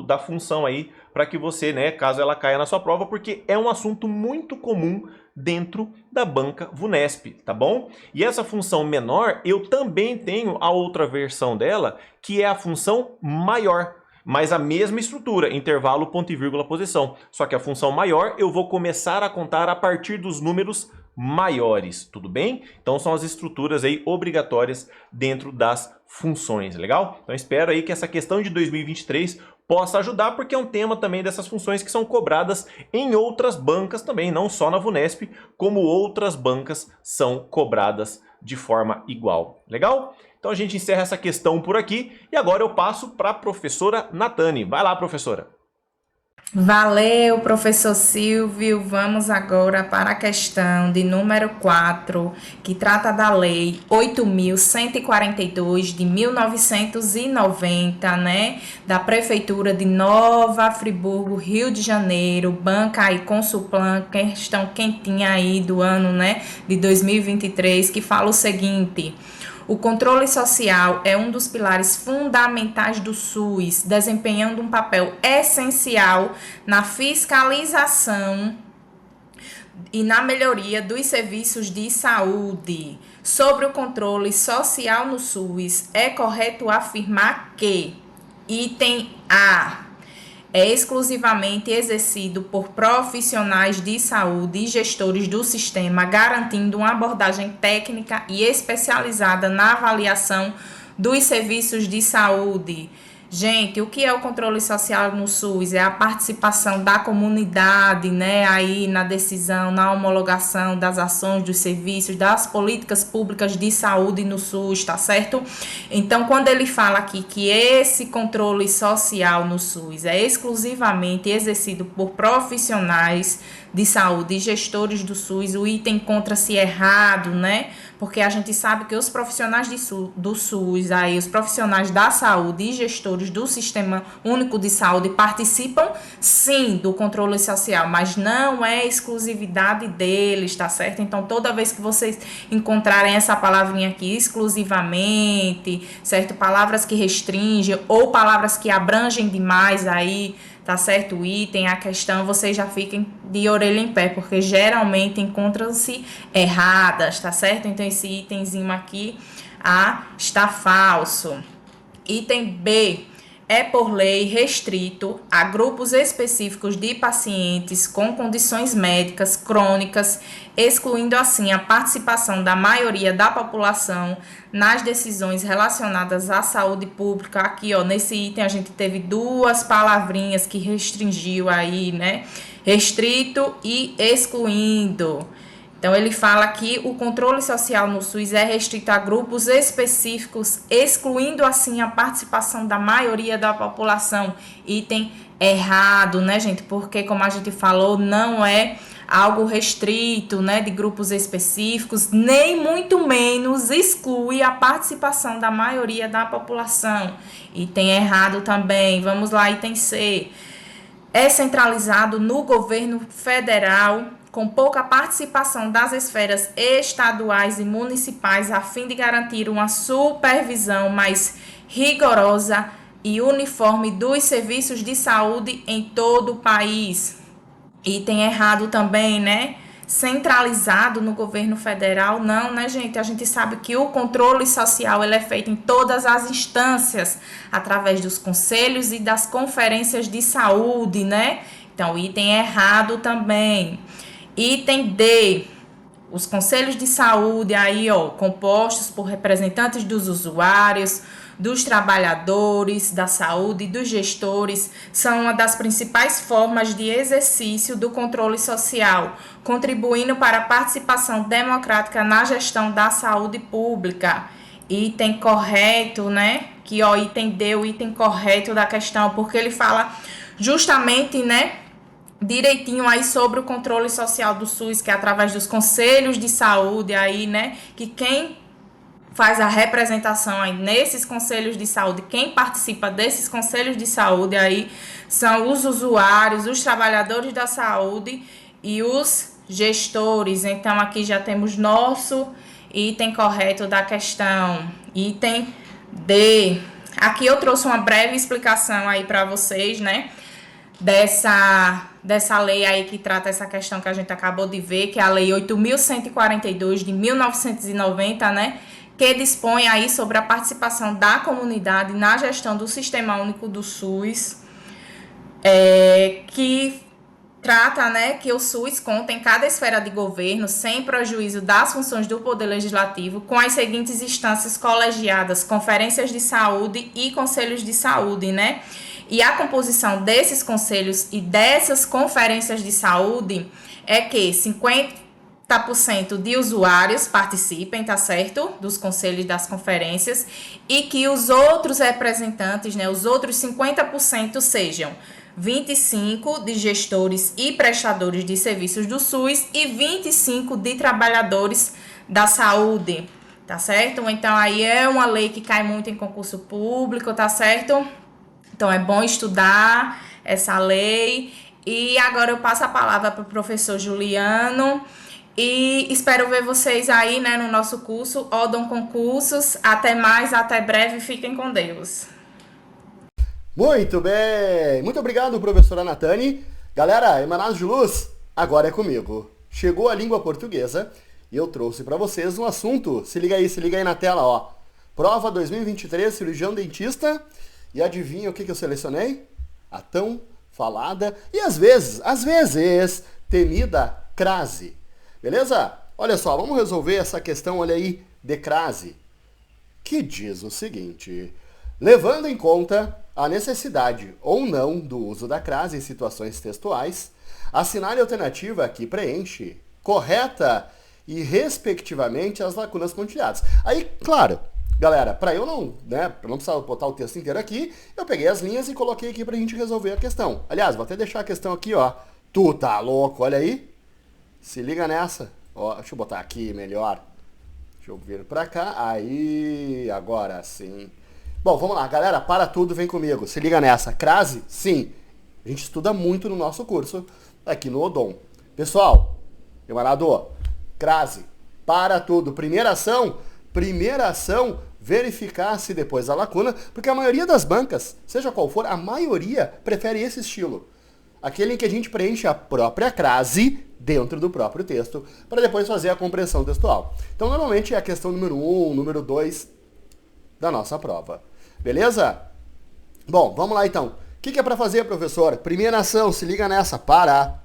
da função aí para que você, né, caso ela caia na sua prova, porque é um assunto muito comum dentro da banca VUNESP, tá bom? E essa função menor, eu também tenho a outra versão dela, que é a função maior. Mas a mesma estrutura, intervalo, ponto e vírgula, posição. Só que a função maior eu vou começar a contar a partir dos números maiores, tudo bem? Então são as estruturas aí obrigatórias dentro das funções, legal? Então espero aí que essa questão de 2023 possa ajudar, porque é um tema também dessas funções que são cobradas em outras bancas também, não só na VUNESP, como outras bancas são cobradas de forma igual. Legal? Então a gente encerra essa questão por aqui e agora eu passo para a professora Natane. Vai lá, professora. Valeu, professor Silvio. Vamos agora para a questão de número 4, que trata da Lei 8.142 de 1990, né? Da Prefeitura de Nova Friburgo, Rio de Janeiro, banca aí Consulplan, questão quentinha aí do ano, né? De 2023, que fala o seguinte: o controle social é um dos pilares fundamentais do SUS, desempenhando um papel essencial na fiscalização e na melhoria dos serviços de saúde. Sobre o controle social no SUS, é correto afirmar que, item A, é exclusivamente exercido por profissionais de saúde e gestores do sistema, garantindo uma abordagem técnica e especializada na avaliação dos serviços de saúde. Gente, o que é o controle social no SUS? É a participação da comunidade, né, aí na decisão, na homologação das ações, dos serviços, das políticas públicas de saúde no SUS, tá certo? Então, quando ele fala aqui que esse controle social no SUS é exclusivamente exercido por profissionais de saúde e gestores do SUS, o item encontra-se errado, né? Porque a gente sabe que os profissionais do SUS, aí, os profissionais da saúde e gestores do Sistema Único de Saúde participam, sim, do controle social, mas não é exclusividade deles, tá certo? Então, toda vez que vocês encontrarem essa palavrinha aqui, exclusivamente, certo? Palavras que restringem ou palavras que abrangem demais aí, tá certo? O item, a questão, vocês já fiquem de orelha em pé, porque geralmente encontram-se erradas, tá certo? Então, esse itemzinho aqui, A, está falso. Item B, é por lei restrito a grupos específicos de pacientes com condições médicas crônicas, excluindo assim a participação da maioria da população nas decisões relacionadas à saúde pública. Aqui, ó, nesse item a gente teve duas palavrinhas que restringiu aí, né? Restrito e excluindo. Então, ele fala que o controle social no SUS é restrito a grupos específicos, excluindo, assim, a participação da maioria da população. Item errado, né, gente? Porque, como a gente falou, não é algo restrito, né, de grupos específicos, nem muito menos exclui a participação da maioria da população. Item errado também. Vamos lá, item C. É centralizado no governo federal, com pouca participação das esferas estaduais e municipais, a fim de garantir uma supervisão mais rigorosa e uniforme dos serviços de saúde em todo o país. Item errado também, né? Centralizado no governo federal, não, né, gente? A gente sabe que o controle social ele é feito em todas as instâncias, através dos conselhos e das conferências de saúde, né? Então, item errado também. Item D, os conselhos de saúde aí, ó, compostos por representantes dos usuários, dos trabalhadores da saúde e dos gestores, são uma das principais formas de exercício do controle social, contribuindo para a participação democrática na gestão da saúde pública. Item correto, né? Que, ó, item D, o item correto da questão, porque ele fala justamente, né, direitinho aí sobre o controle social do SUS, que é através dos conselhos de saúde aí, né, que quem faz a representação aí nesses conselhos de saúde, quem participa desses conselhos de saúde aí são os usuários, os trabalhadores da saúde e os gestores. Então, aqui já temos nosso item correto da questão. Item D. Aqui eu trouxe uma breve explicação aí para vocês, né, dessa lei aí que trata essa questão que a gente acabou de ver, que é a Lei 8.142 de 1990, né, que dispõe aí sobre a participação da comunidade na gestão do Sistema Único do SUS, que trata, né, que o SUS conta em cada esfera de governo, sem prejuízo das funções do Poder Legislativo, com as seguintes instâncias colegiadas: conferências de saúde e conselhos de saúde, né? E a composição desses conselhos e dessas conferências de saúde é que 50% de usuários participem, tá certo? Dos conselhos das conferências, e que os outros representantes, né, os outros 50% sejam 25 de gestores e prestadores de serviços do SUS e 25 de trabalhadores da saúde, tá certo? Então aí é uma lei que cai muito em concurso público, tá certo? Então é bom estudar essa lei. E agora eu passo a palavra para o professor Juliano e espero ver vocês aí, né, no nosso curso Odon Concursos. Até mais, até breve, fiquem com Deus. Muito bem, muito obrigado, professora Natane. Galera, Emanados de Luz, agora é comigo. Chegou a língua portuguesa e eu trouxe para vocês um assunto. Se liga aí na tela, ó. Prova 2023, cirurgião dentista. E adivinha o que eu selecionei? A tão falada e às vezes, temida crase. Beleza? Olha só, vamos resolver essa questão, olha aí, de crase. Que diz o seguinte: levando em conta a necessidade ou não do uso da crase em situações textuais, assinale a alternativa que preenche correta e respectivamente as lacunas pontilhadas. Aí, claro, galera, para eu não, né, pra não precisar botar o texto inteiro aqui, eu peguei as linhas e coloquei aqui pra gente resolver a questão. Aliás, vou até deixar a questão aqui, ó. Tu tá louco, olha aí. Se liga nessa. Ó, deixa eu botar aqui melhor. Deixa eu vir pra cá. Aí, agora sim. Bom, vamos lá, galera, para tudo, vem comigo. Se liga nessa. Crase? Sim. A gente estuda muito no nosso curso aqui no Odon. Pessoal, camarada, crase, para tudo. Primeira ação, verificar se depois da lacuna, porque a maioria das bancas, seja qual for, a maioria prefere esse estilo. Aquele em que a gente preenche a própria crase dentro do próprio texto, para depois fazer a compreensão textual. Então, normalmente é a questão número 1, número 2 da nossa prova. Beleza? Bom, vamos lá então. O que é para fazer, professor? Primeira ação, se liga nessa. Para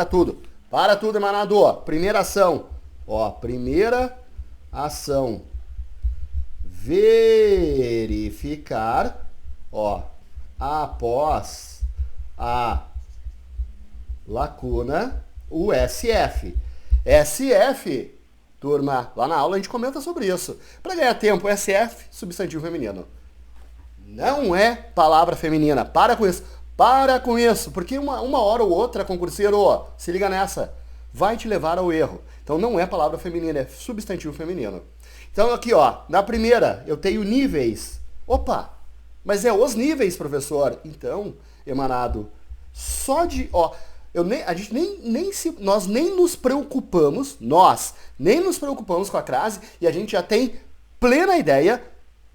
tudo. Para tudo, emanador. Primeira ação. Ó, primeira ação. Verificar, ó, após a lacuna, o SF. SF, turma, lá na aula a gente comenta sobre isso. Para ganhar tempo, SF, substantivo feminino. Não é palavra feminina. Para com isso. Para com isso. Porque uma hora ou outra, concurseiro, ó, se liga nessa, vai te levar ao erro. Então não é palavra feminina, é substantivo feminino. Então aqui, ó, na primeira eu tenho níveis. Opa, mas é os níveis, professor. Então, emanado, só de, ó, nós nem nos preocupamos com a crase e a gente já tem plena ideia,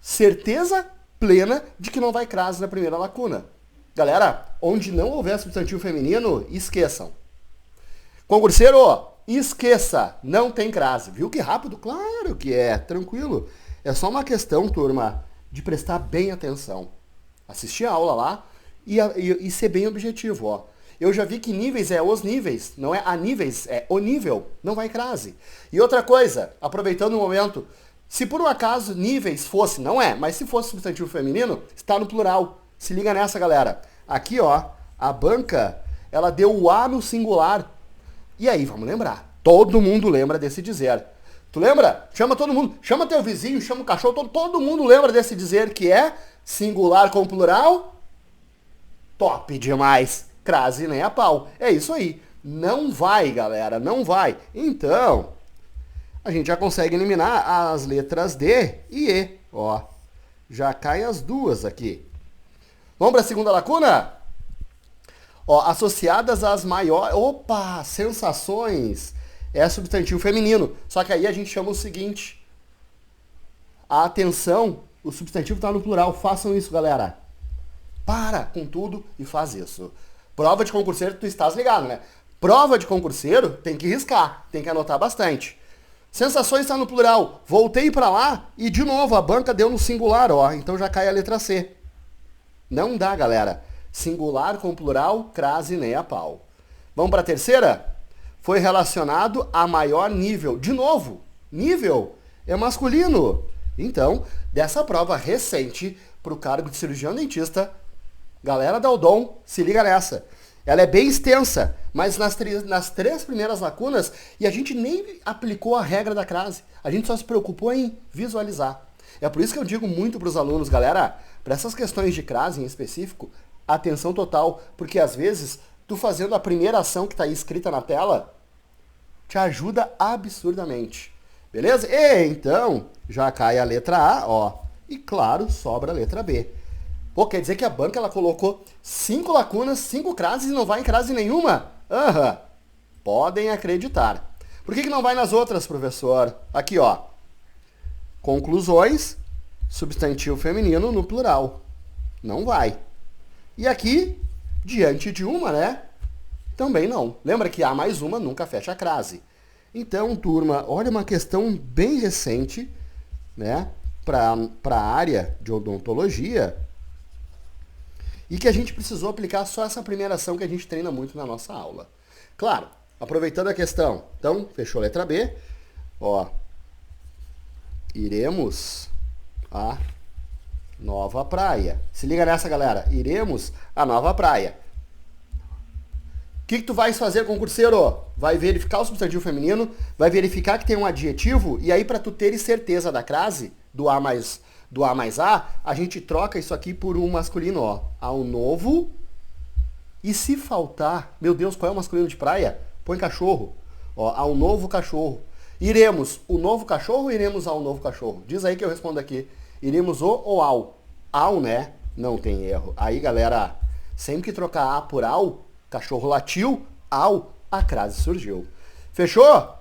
certeza plena de que não vai crase na primeira lacuna. Galera, onde não houver substantivo feminino, esqueçam. Concurseiro, esqueça, não tem crase. Viu que rápido? Claro que é, tranquilo. É só uma questão, turma, de prestar bem atenção. Assistir a aula lá e ser bem objetivo, ó. Eu já vi que níveis é os níveis, não é a níveis, é o nível, não vai crase. E outra coisa, aproveitando o momento, se por um acaso níveis fosse, não é, mas se fosse substantivo feminino, está no plural. Se liga nessa, galera. Aqui, ó, a banca, ela deu o A no singular. E aí, vamos lembrar. Todo mundo lembra desse dizer. Tu lembra? Chama todo mundo. Chama teu vizinho, chama o cachorro. Todo mundo lembra desse dizer que é singular com plural? Top demais. Crase nem a pau. É isso aí. Não vai, galera. Não vai. Então, a gente já consegue eliminar as letras D e E. Ó, já caem as duas aqui. Vamos para a segunda lacuna? Ó, associadas às maiores... Opa! Sensações. É substantivo feminino. Só que aí a gente chama o seguinte. A atenção, o substantivo está no plural. Façam isso, galera. Para com tudo e faz isso. Prova de concurseiro, tu estás ligado, né? Prova de concurseiro, tem que riscar. Tem que anotar bastante. Sensações está no plural. Voltei para lá e, de novo, a banca deu no singular, ó. Então já cai a letra C. Não dá, galera. Singular com plural, crase nem a pau. Vamos para a terceira? Foi relacionado a maior nível. De novo, nível é masculino. Então, dessa prova recente para o cargo de cirurgião dentista, Galera da Odon, se liga nessa. Ela é bem extensa, mas nas três primeiras lacunas, e a gente nem aplicou a regra da crase. A gente só se preocupou em visualizar. É por isso que eu digo muito para os alunos, galera, para essas questões de crase em específico, atenção total, porque às vezes, tu fazendo a primeira ação que está aí escrita na tela, te ajuda absurdamente. Beleza? E então, já cai a letra A, ó. E claro, sobra a letra B. Pô, quer dizer que a banca ela colocou 5 lacunas, 5 crases e não vai em crase nenhuma? Aham. Podem acreditar. Por que não vai nas outras, professor? Aqui, ó. Conclusões, substantivo feminino no plural. Não vai. E aqui, diante de uma, né? Também não. Lembra que A mais uma nunca fecha a crase. Então, turma, olha uma questão bem recente, né? Para a área de odontologia, e que a gente precisou aplicar só essa primeira ação que a gente treina muito na nossa aula. Claro, aproveitando a questão, então, fechou a letra B, ó, iremos a nova praia. Se liga nessa, galera, iremos a nova praia. O que tu vais fazer, concurseiro? Vai verificar o substantivo feminino, vai verificar que tem um adjetivo, e aí para tu teres certeza da crase, do A mais A, a gente troca isso aqui por um masculino, ó. Ao novo. E se faltar, meu Deus, qual é o masculino de praia? Põe cachorro. Ó, ao novo cachorro. Iremos o novo cachorro ou iremos ao novo cachorro? Diz aí que eu respondo aqui. Iremos o ou ao? Ao, né? Não tem erro. Aí, galera, sempre que trocar A por ao, cachorro latiu, ao, a crase surgiu. Fechou?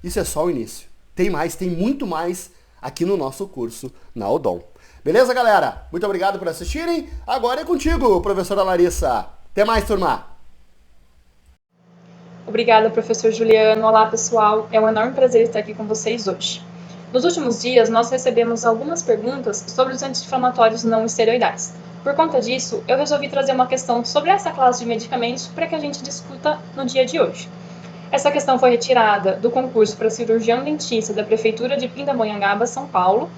Isso é só o início. Tem mais, tem muito mais aqui no nosso curso na Odon. Beleza, galera? Muito obrigado por assistirem. Agora é contigo, professora Larissa. Até mais, turma. Obrigada, professor Juliano. Olá, pessoal. É um enorme prazer estar aqui com vocês hoje. Nos últimos dias, nós recebemos algumas perguntas sobre os anti-inflamatórios não esteroidais. Por conta disso, eu resolvi trazer uma questão sobre essa classe de medicamentos para que a gente discuta no dia de hoje. Essa questão foi retirada do concurso para cirurgião dentista da Prefeitura de Pindamonhangaba, São Paulo,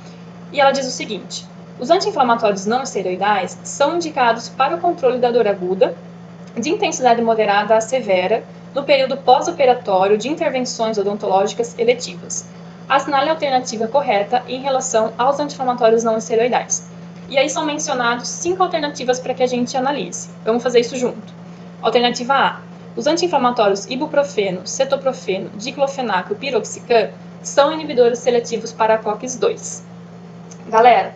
e ela diz o seguinte: os anti-inflamatórios não esteroidais são indicados para o controle da dor aguda, de intensidade moderada a severa, no período pós-operatório de intervenções odontológicas eletivas. Assinale a alternativa correta em relação aos anti-inflamatórios não esteroidais. E aí são mencionados 5 alternativas para que a gente analise. Vamos fazer isso junto. Alternativa A: os anti-inflamatórios ibuprofeno, cetoprofeno, diclofenaco e piroxicam são inibidores seletivos para a COX-2. Galera,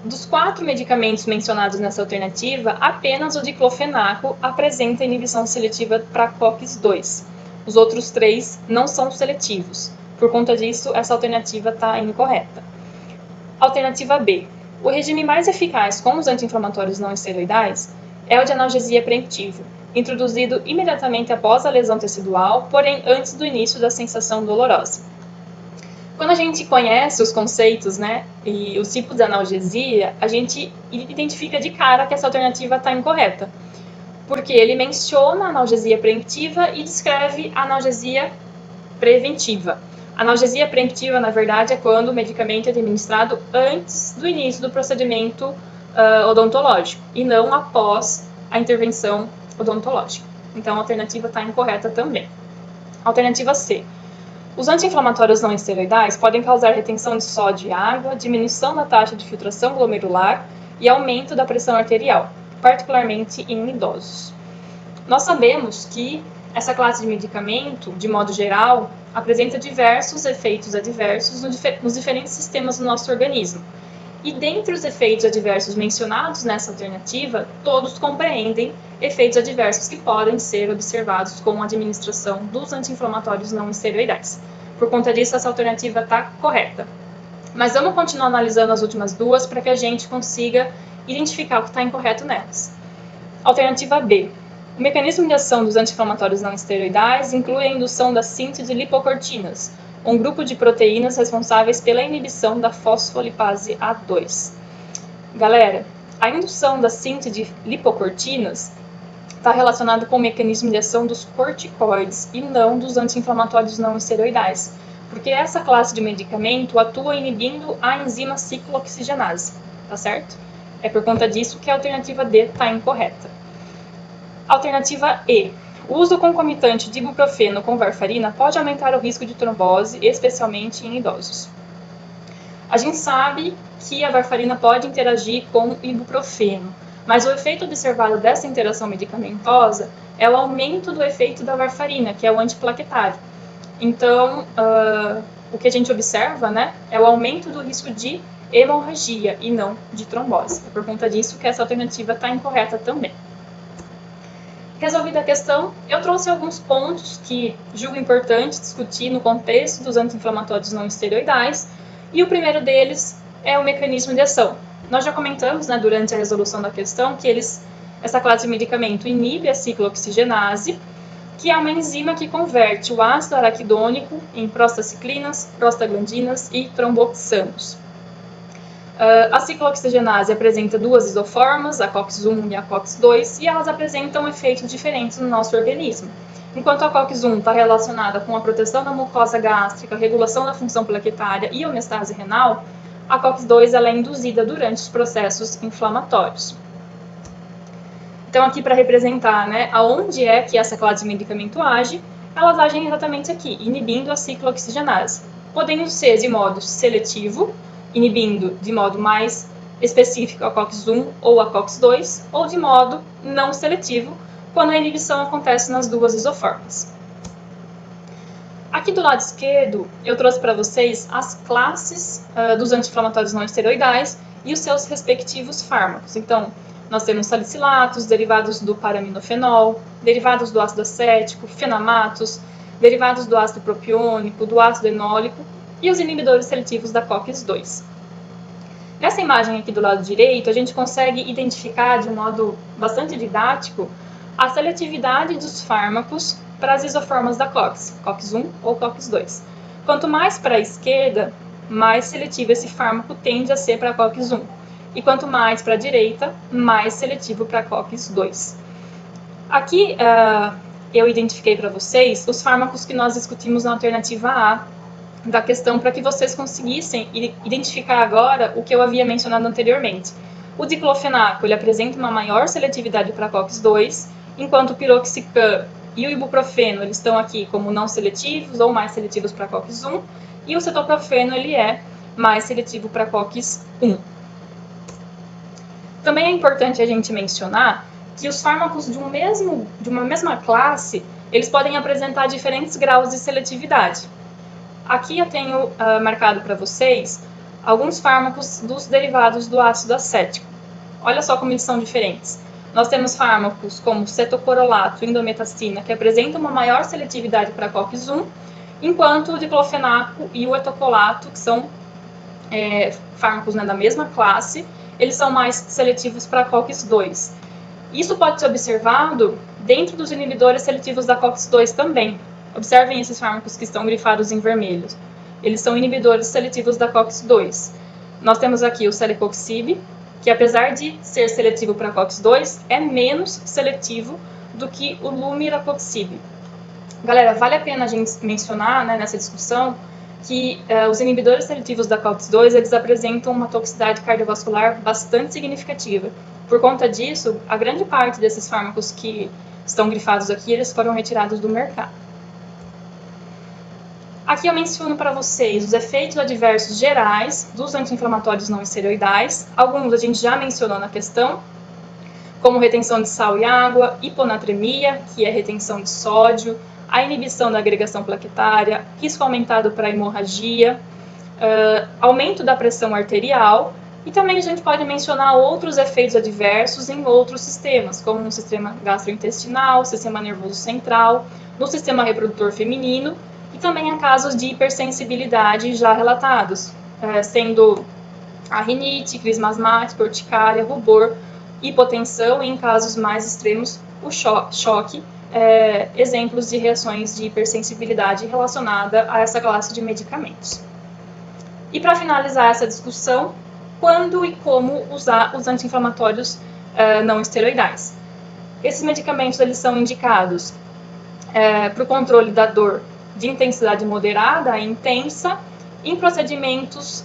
dos 4 medicamentos mencionados nessa alternativa, apenas o diclofenaco apresenta inibição seletiva para a COX-2. Os outros 3 não são seletivos. Por conta disso, essa alternativa está incorreta. Alternativa B: o regime mais eficaz com os anti-inflamatórios não esteroidais é o de analgesia preemptiva, introduzido imediatamente após a lesão tecidual, porém antes do início da sensação dolorosa. Quando a gente conhece os conceitos, né, e os tipos de analgesia, a gente identifica de cara que essa alternativa está incorreta, porque ele menciona a analgesia preemptiva e descreve a analgesia preventiva. A analgesia preemptiva, na verdade, é quando o medicamento é administrado antes do início do procedimento odontológico e não após a intervenção odontológica. Então, a alternativa está incorreta também. Alternativa C: os anti-inflamatórios não esteroidais podem causar retenção de sódio e água, diminuição da taxa de filtração glomerular e aumento da pressão arterial, particularmente em idosos. Nós sabemos que essa classe de medicamento, de modo geral, apresenta diversos efeitos adversos nos diferentes sistemas do nosso organismo. E dentre os efeitos adversos mencionados nessa alternativa, todos compreendem efeitos adversos que podem ser observados com a administração dos anti-inflamatórios não esteroidais. Por conta disso, essa alternativa está correta. Mas vamos continuar analisando as últimas 2 para que a gente consiga identificar o que está incorreto nelas. Alternativa B: o mecanismo de ação dos anti-inflamatórios não esteroidais inclui a indução da síntese de lipocortinas, um grupo de proteínas responsáveis pela inibição da fosfolipase A2. Galera, a indução da síntese de lipocortinas está relacionada com o mecanismo de ação dos corticoides e não dos anti-inflamatórios não esteroidais, porque essa classe de medicamento atua inibindo a enzima ciclooxigenase, tá certo? É por conta disso que a alternativa D está incorreta. Alternativa E. O uso concomitante de ibuprofeno com varfarina pode aumentar o risco de trombose, especialmente em idosos. A gente sabe que a varfarina pode interagir com o ibuprofeno, mas o efeito observado dessa interação medicamentosa é o aumento do efeito da varfarina, que é o antiplaquetário. Então, o que a gente observa, né, é o aumento do risco de hemorragia e não de trombose. É por conta disso que essa alternativa está incorreta também. Resolvida a questão, eu trouxe alguns pontos que julgo importante discutir no contexto dos anti-inflamatórios não esteroidais, e o primeiro deles é o mecanismo de ação. Nós já comentamos, né, durante a resolução da questão que essa classe de medicamento inibe a ciclooxigenase, que é uma enzima que converte o ácido araquidônico em prostaciclinas, prostaglandinas e tromboxanos. A ciclooxigenase apresenta duas isoformas, a COX-1 e a COX-2, e elas apresentam efeitos diferentes no nosso organismo. Enquanto a COX-1 está relacionada com a proteção da mucosa gástrica, regulação da função plaquetária e homeostase renal, a COX-2 ela é induzida durante os processos inflamatórios. Então, aqui para representar, né, aonde é que essa classe de medicamento age, elas agem exatamente aqui, inibindo a ciclooxigenase, podendo ser de modo seletivo, inibindo de modo mais específico a COX-1 ou a COX-2, ou de modo não seletivo, quando a inibição acontece nas duas isoformas. Aqui do lado esquerdo, eu trouxe para vocês as classes dos anti-inflamatórios não esteroidais e os seus respectivos fármacos. Então, nós temos salicilatos, derivados do paraminofenol, derivados do ácido acético, fenamatos, derivados do ácido propiônico, do ácido enólico e os inibidores seletivos da COX-2. Nessa imagem aqui do lado direito, a gente consegue identificar de um modo bastante didático a seletividade dos fármacos para as isoformas da COX, COX-1 ou COX-2. Quanto mais para a esquerda, mais seletivo esse fármaco tende a ser para a COX-1. E quanto mais para a direita, mais seletivo para a COX-2. Aqui eu identifiquei para vocês os fármacos que nós discutimos na alternativa A da questão para que vocês conseguissem identificar agora o que eu havia mencionado anteriormente. O diclofenaco ele apresenta uma maior seletividade para a COX-2, enquanto o piroxicam e o ibuprofeno eles estão aqui como não seletivos ou mais seletivos para a COX-1, e o cetoprofeno ele é mais seletivo para a COX-1. Também é importante a gente mencionar que os fármacos de uma mesma classe, eles podem apresentar diferentes graus de seletividade. Aqui eu tenho marcado para vocês alguns fármacos dos derivados do ácido acético. Olha só como eles são diferentes. Nós temos fármacos como cetocorolato e indometacina, que apresentam uma maior seletividade para COX-1, enquanto o diclofenaco e o etocolato, que são fármacos, né, da mesma classe, eles são mais seletivos para COX-2. Isso pode ser observado dentro dos inibidores seletivos da COX-2 também. Observem esses fármacos que estão grifados em vermelho. Eles são inibidores seletivos da COX-2. Nós temos aqui o celecoxib, que apesar de ser seletivo para COX-2, é menos seletivo do que o lumiracoxib. Galera, vale a pena a gente mencionar, né, nessa discussão que os inibidores seletivos da COX-2 eles apresentam uma toxicidade cardiovascular bastante significativa. Por conta disso, a grande parte desses fármacos que estão grifados aqui, eles foram retirados do mercado. Aqui eu menciono para vocês os efeitos adversos gerais dos anti-inflamatórios não esteroidais. Alguns a gente já mencionou na questão, como retenção de sal e água, hiponatremia, que é retenção de sódio, a inibição da agregação plaquetária, risco aumentado para hemorragia, aumento da pressão arterial, e também a gente pode mencionar outros efeitos adversos em outros sistemas, como no sistema gastrointestinal, sistema nervoso central, no sistema reprodutor feminino, e também há casos de hipersensibilidade já relatados, sendo a rinite, crise asmática, urticária, rubor, hipotensão e, em casos mais extremos, o choque, exemplos de reações de hipersensibilidade relacionada a essa classe de medicamentos. E para finalizar essa discussão, quando e como usar os anti-inflamatórios não esteroidais? Esses medicamentos eles são indicados para o controle da dor de intensidade moderada a intensa em procedimentos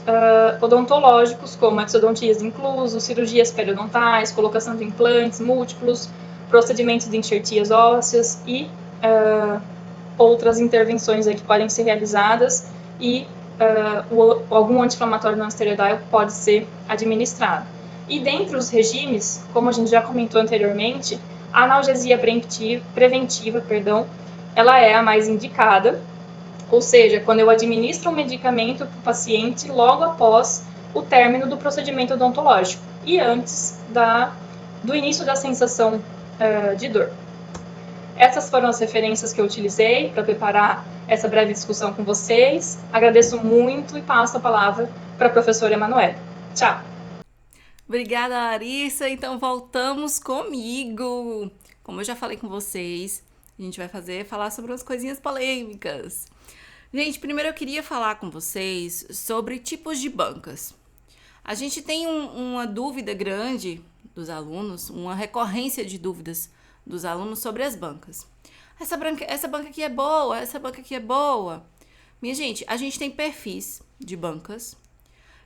odontológicos, como exodontias inclusos, cirurgias periodontais, colocação de implantes múltiplos, procedimentos de enxertias ósseas e outras intervenções aí que podem ser realizadas e algum anti-inflamatório não esteroidal pode ser administrado. E dentre os regimes, como a gente já comentou anteriormente, a analgesia preventiva, ela é a mais indicada, ou seja, quando eu administro um medicamento para o paciente logo após o término do procedimento odontológico e antes do início da sensação de dor. Essas foram as referências que eu utilizei para preparar essa breve discussão com vocês. Agradeço muito e passo a palavra para a professora Emanuele. Tchau! Obrigada, Larissa. Então, voltamos comigo. Como eu já falei com vocês, a gente vai falar sobre umas coisinhas polêmicas. Gente, primeiro eu queria falar com vocês sobre tipos de bancas. A gente tem uma dúvida grande dos alunos, uma recorrência de dúvidas dos alunos sobre as bancas. Essa banca aqui é boa, essa banca aqui é boa. Minha gente, a gente tem perfis de bancas,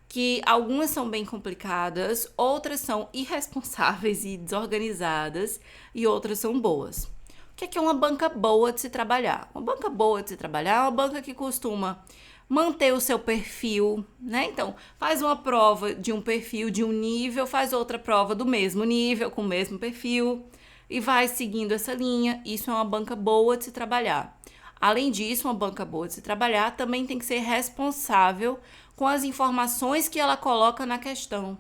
que algumas são bem complicadas, outras são irresponsáveis e desorganizadas, e outras são boas. O que é uma banca boa de se trabalhar? Uma banca boa de se trabalhar é uma banca que costuma manter o seu perfil, né? Então, faz uma prova de um perfil de um nível, faz outra prova do mesmo nível, com o mesmo perfil, e vai seguindo essa linha. Isso é uma banca boa de se trabalhar. Além disso, uma banca boa de se trabalhar também tem que ser responsável com as informações que ela coloca na questão.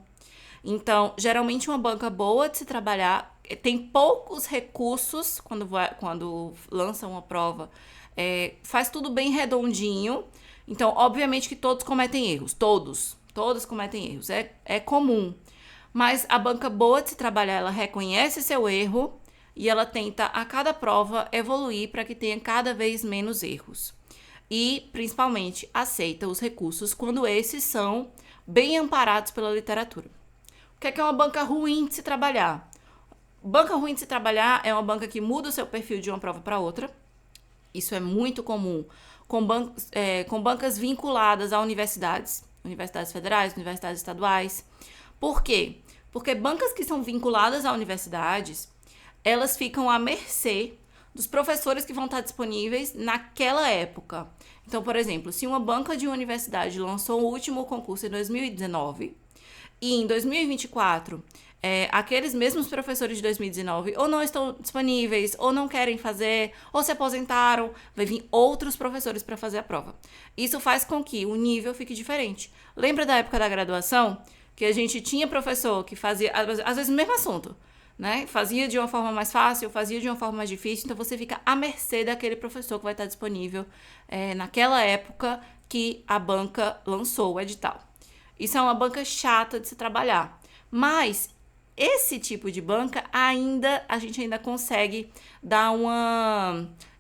Então, geralmente uma banca boa de se trabalhar tem poucos recursos quando lança uma prova, faz tudo bem redondinho. Então, obviamente que todos cometem erros, todos cometem erros, é comum. Mas a banca boa de se trabalhar, ela reconhece seu erro e ela tenta a cada prova evoluir para que tenha cada vez menos erros. E, principalmente, aceita os recursos quando esses são bem amparados pela literatura. O que é uma banca ruim de se trabalhar? Banca ruim de se trabalhar é uma banca que muda o seu perfil de uma prova para outra. Isso é muito comum com bancas vinculadas a universidades federais, universidades estaduais. Por quê? Porque bancas que são vinculadas a universidades, elas ficam à mercê dos professores que vão estar disponíveis naquela época. Então, por exemplo, se uma banca de uma universidade lançou o último concurso em 2019 e em 2024 aqueles mesmos professores de 2019 ou não estão disponíveis, ou não querem fazer, ou se aposentaram, vai vir outros professores para fazer a prova. Isso faz com que o nível fique diferente. Lembra da época da graduação? Que a gente tinha professor que fazia, às vezes, o mesmo assunto, né? Fazia de uma forma mais fácil, fazia de uma forma mais difícil, então você fica à mercê daquele professor que vai estar disponível naquela época que a banca lançou o edital. Isso é uma banca chata de se trabalhar, mas esse tipo de banca a gente ainda consegue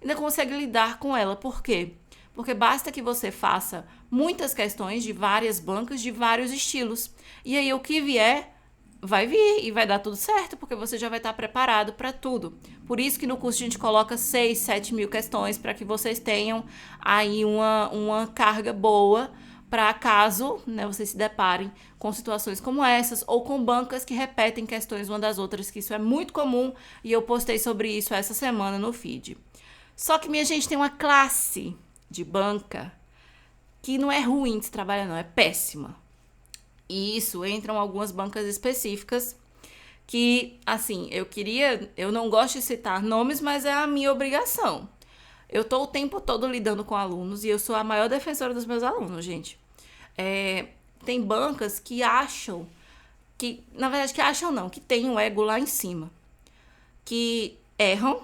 ainda consegue lidar com ela. Por quê? Porque basta que você faça muitas questões de várias bancas, de vários estilos. E aí o que vier, vai vir e vai dar tudo certo, porque você já vai estar preparado para tudo. Por isso que no curso a gente coloca 6, 7 mil questões para que vocês tenham aí uma carga boa para caso, né, vocês se deparem com situações como essas ou com bancas que repetem questões uma das outras, que isso é muito comum e eu postei sobre isso essa semana no feed. Só que, minha gente, tem uma classe de banca que não é ruim de se trabalhar, não, é péssima. E isso entram algumas bancas específicas que, assim, eu não gosto de citar nomes, mas é a minha obrigação. Eu tô o tempo todo lidando com alunos e eu sou a maior defensora dos meus alunos, gente. Tem bancas que acham que, na verdade, que tem um ego lá em cima. Que erram,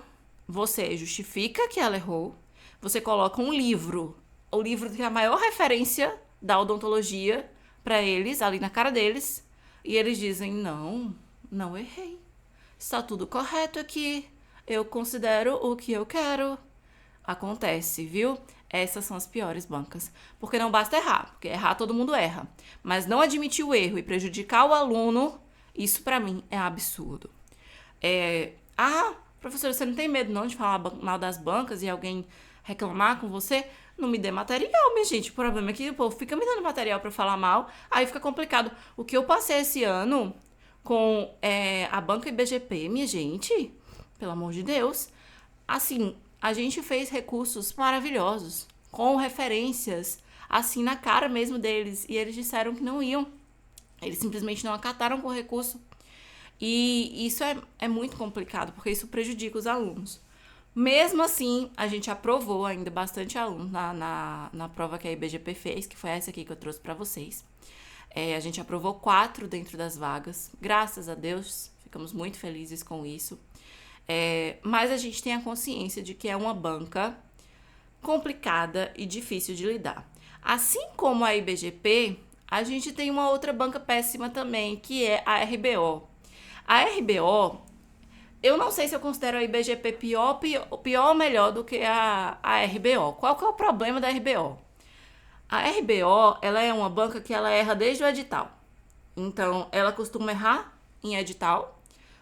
você justifica que ela errou, você coloca um livro, o livro que é a maior referência da odontologia para eles, ali na cara deles, e eles dizem, não errei, está tudo correto aqui, eu considero o que eu quero. Acontece, viu? Essas são as piores bancas, porque não basta errar, porque errar todo mundo erra, mas não admitir o erro e prejudicar o aluno, isso para mim é absurdo. Professora, você não tem medo não de falar mal das bancas e alguém reclamar com você? Não me dê material, minha gente. O problema é que o povo fica me dando material pra falar mal, aí fica complicado. O que eu passei esse ano com a banca IBGP, minha gente, pelo amor de Deus, assim, a gente fez recursos maravilhosos, com referências, assim, na cara mesmo deles, e eles disseram que não iam. Eles simplesmente não acataram com o recurso. E isso é muito complicado, porque isso prejudica os alunos. Mesmo assim, a gente aprovou ainda bastante alunos na prova que a IBGP fez, que foi essa aqui que eu trouxe para vocês. A gente aprovou 4 dentro das vagas. Graças a Deus, ficamos muito felizes com isso. Mas a gente tem a consciência de que é uma banca complicada e difícil de lidar. Assim como a IBGP, a gente tem uma outra banca péssima também, que é a RBO. A RBO, eu não sei se eu considero a IBGP pior ou melhor do que a RBO. Qual que é o problema da RBO? A RBO, ela é uma banca que ela erra desde o edital. Então, ela costuma errar em edital,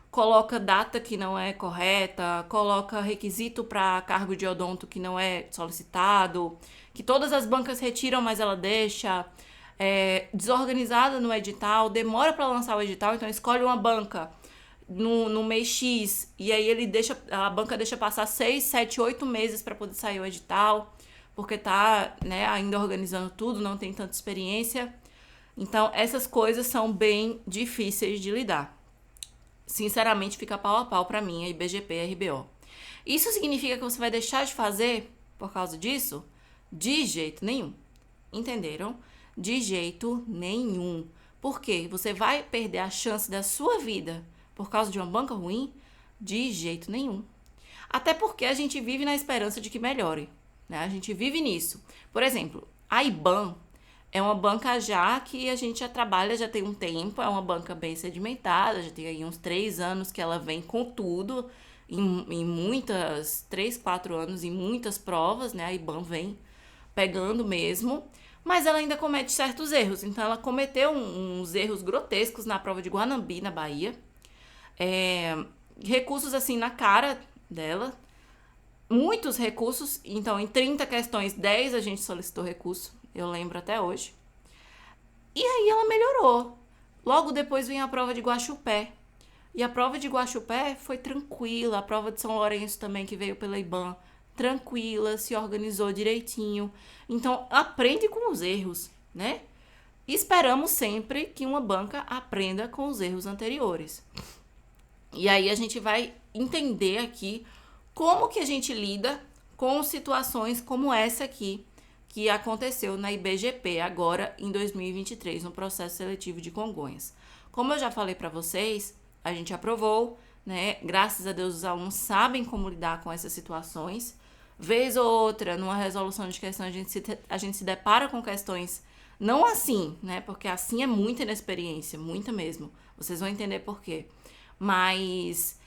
coloca data que não é correta, coloca requisito para cargo de odonto que não é solicitado, que todas as bancas retiram, mas ela deixa, desorganizada no edital, demora para lançar o edital, então escolhe uma banca no mês X, e aí a banca deixa passar 6, 7, 8 meses para poder sair o edital, porque tá, né, ainda organizando tudo, não tem tanta experiência. Então, essas coisas são bem difíceis de lidar. Sinceramente, fica pau a pau para mim, a IBGP e a RBO. Isso significa que você vai deixar de fazer por causa disso? De jeito nenhum. Entenderam? De jeito nenhum. Por quê? Você vai perder a chance da sua vida por causa de uma banca ruim? De jeito nenhum. Até porque a gente vive na esperança de que melhore, né? A gente vive nisso. Por exemplo, a IBAN é uma banca já que a gente já trabalha, já tem um tempo, é uma banca bem sedimentada, já tem aí uns 3 anos que ela vem com tudo, em muitas, 3, 4 anos, em muitas provas, né? A IBAN vem pegando mesmo, mas ela ainda comete certos erros. Então, ela cometeu uns erros grotescos na prova de Guanambi, na Bahia. Recursos assim na cara dela, muitos recursos. Então, em 30 questões, 10 a gente solicitou recurso, eu lembro até hoje. E aí ela melhorou. Logo depois vem a prova de Guaxupé. E a prova de Guaxupé foi tranquila. A prova de São Lourenço também, que veio pela IBAN, tranquila, se organizou direitinho. Então, aprende com os erros, né? Esperamos sempre que uma banca aprenda com os erros anteriores. E aí a gente vai entender aqui como que a gente lida com situações como essa aqui, que aconteceu na IBGP agora em 2023, no processo seletivo de Congonhas. Como eu já falei para vocês, a gente aprovou, né? Graças a Deus os alunos sabem como lidar com essas situações. Vez ou outra, numa resolução de questão, a gente se depara com questões não assim, né? Porque assim é muita inexperiência, muita mesmo. Vocês vão entender por quê. Mas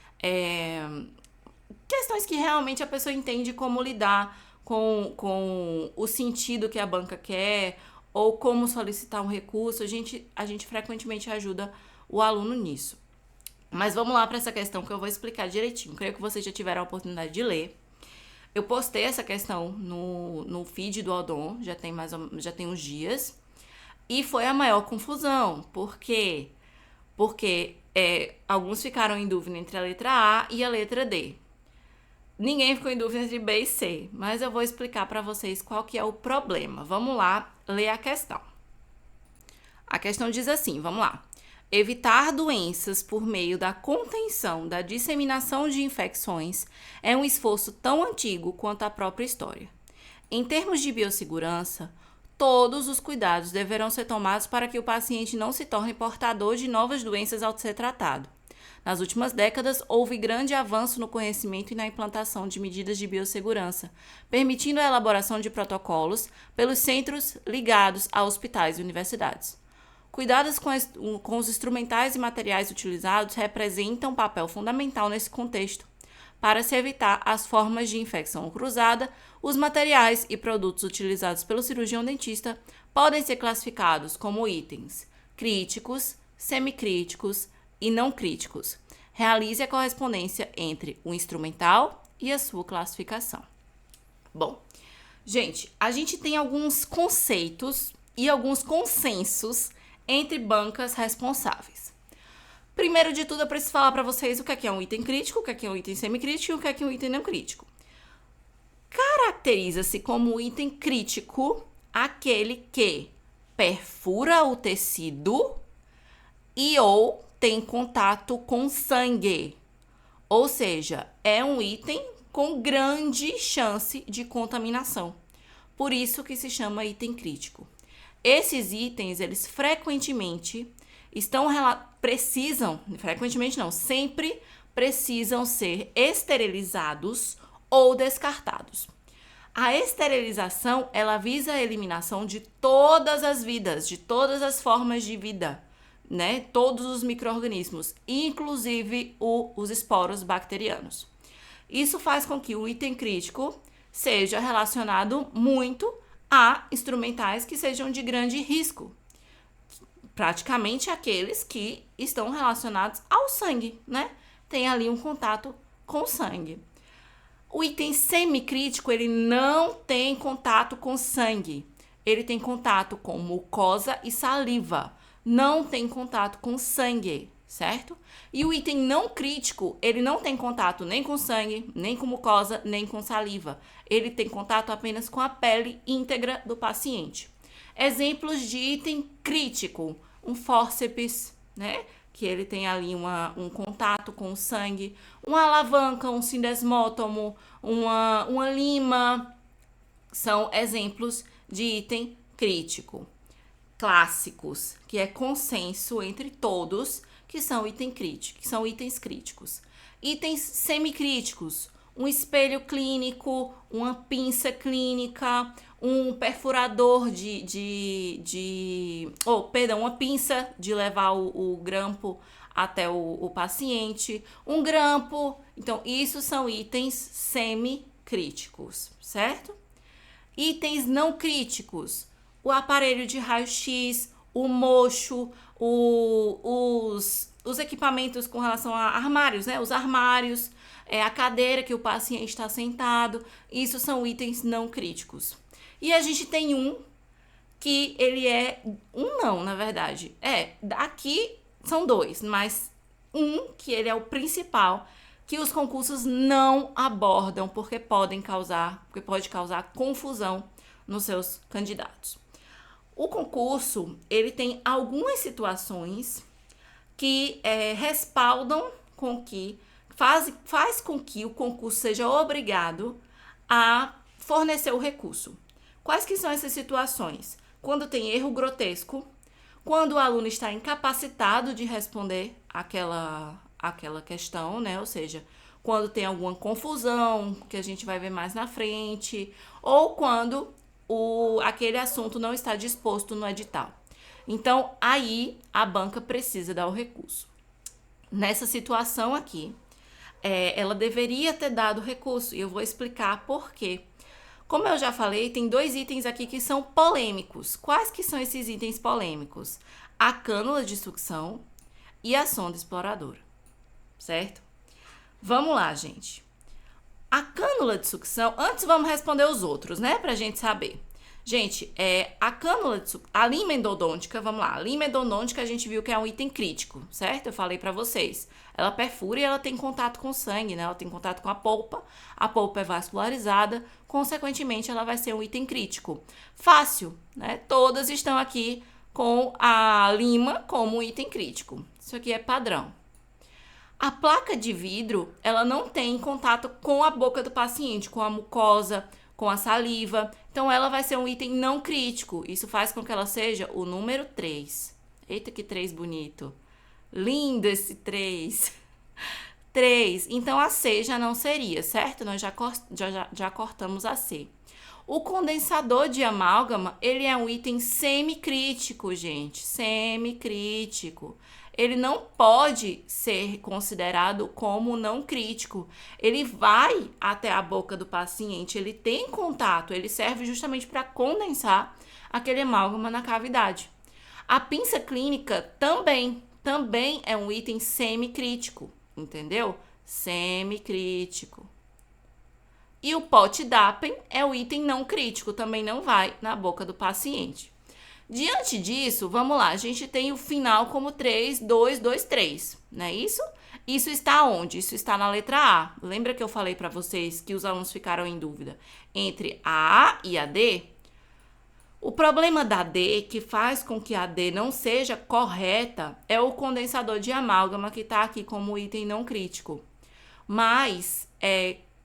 questões que realmente a pessoa entende como lidar com o sentido que a banca quer ou como solicitar um recurso. A gente frequentemente ajuda o aluno nisso. Mas vamos lá para essa questão que eu vou explicar direitinho. Creio que vocês já tiveram a oportunidade de ler. Eu postei essa questão no feed do Odon, já tem uns dias. E foi a maior confusão. Por quê? Porque alguns ficaram em dúvida entre a letra A e a letra D. Ninguém ficou em dúvida entre B e C, mas eu vou explicar para vocês qual que é o problema. Vamos lá ler a questão. A questão diz assim, vamos lá. Evitar doenças por meio da contenção da disseminação de infecções é um esforço tão antigo quanto a própria história. Em termos de biossegurança, todos os cuidados deverão ser tomados para que o paciente não se torne portador de novas doenças ao ser tratado. Nas últimas décadas, houve grande avanço no conhecimento e na implantação de medidas de biossegurança, permitindo a elaboração de protocolos pelos centros ligados a hospitais e universidades. Cuidados com os instrumentais e materiais utilizados representam um papel fundamental nesse contexto. Para se evitar as formas de infecção cruzada, os materiais e produtos utilizados pelo cirurgião dentista podem ser classificados como itens críticos, semicríticos e não críticos, Realize a correspondência entre o instrumental e a sua classificação. Bom, gente, a gente tem alguns conceitos e alguns consensos entre bancas responsáveis. Primeiro de tudo, eu preciso falar para vocês o que é um item crítico, o que é um item semicrítico e o que é um item não crítico. Caracteriza-se como item crítico aquele que perfura o tecido e ou tem contato com sangue. Ou seja, é um item com grande chance de contaminação. Por isso que se chama item crítico. Esses itens, eles sempre precisam ser esterilizados ou descartados. A esterilização, ela visa a eliminação de todas as vidas, de todas as formas de vida, né? Todos os micro-organismos, inclusive os esporos bacterianos. Isso faz com que o item crítico seja relacionado muito a instrumentais que sejam de grande risco. Praticamente aqueles que estão relacionados ao sangue, né? Tem ali um contato com o sangue. O item semicrítico, ele não tem contato com sangue. Ele tem contato com mucosa e saliva. Não tem contato com sangue, certo? E o item não crítico, ele não tem contato nem com sangue, nem com mucosa, nem com saliva. Ele tem contato apenas com a pele íntegra do paciente. Exemplos de item crítico: um fórceps, né? Que ele tem ali um contato com o sangue, uma alavanca, um sindesmótomo, uma lima, são exemplos de item crítico. Clássicos, que é consenso entre todos, que são itens críticos. Itens semicríticos: um espelho clínico, uma pinça clínica, um perfurador uma pinça de levar o grampo até o paciente, um grampo. Então, isso são itens semicríticos, certo? Itens não críticos: o aparelho de raio-x, o mocho, os equipamentos com relação a armários, né? Os armários, a cadeira que o paciente está sentado. Isso são itens não críticos. E a gente tem um que ele é... na verdade. Aqui são dois, mas um que ele é o principal, que os concursos não abordam porque pode causar confusão nos seus candidatos. O concurso, ele tem algumas situações que respaldam com que faz com que o concurso seja obrigado a fornecer o recurso. Quais que são essas situações? Quando tem erro grotesco, quando o aluno está incapacitado de responder aquela questão, né? Ou seja, quando tem alguma confusão, que a gente vai ver mais na frente, ou quando aquele assunto não está disposto no edital. Então, aí a banca precisa dar o recurso. Nessa situação aqui, ela deveria ter dado o recurso, e eu vou explicar por quê. Como eu já falei, tem dois itens aqui que são polêmicos. Quais que são esses itens polêmicos? A cânula de sucção e a sonda exploradora, certo? Vamos lá, gente. A cânula de sucção, antes vamos responder os outros, né? Pra gente saber. Gente, a cânula de sucção, a lima endodôntica, vamos lá. A lima endodôntica a gente viu que é um item crítico, certo? Eu falei pra vocês. Ela perfura e ela tem contato com o sangue, né? Ela tem contato com a polpa é vascularizada, consequentemente ela vai ser um item crítico. Fácil, né? Todas estão aqui com a lima como um item crítico. Isso aqui é padrão. A placa de vidro, ela não tem contato com a boca do paciente, com a mucosa, com a saliva. Então, ela vai ser um item não crítico. Isso faz com que ela seja o número 3. Eita, que 3 bonito. Lindo esse 3. 3. Então, a C já não seria, certo? Nós já cortamos a C. O condensador de amálgama, ele é um item semicrítico, gente. Semicrítico. Ele não pode ser considerado como não crítico. Ele vai até a boca do paciente, ele tem contato, ele serve justamente para condensar aquele amálgama na cavidade. A pinça clínica também é um item semicrítico. entendeu? Semicrítico. E o Pot-Dapen é o item não crítico, também não vai na boca do paciente. Diante disso, vamos lá, a gente tem o final como 3, 2, 2, 3, não é isso? Isso está onde? Isso está na letra A. Lembra que eu falei para vocês que os alunos ficaram em dúvida entre a A e a D? O problema da D, que faz com que a D não seja correta, é o condensador de amálgama que está aqui como item não crítico. Mas,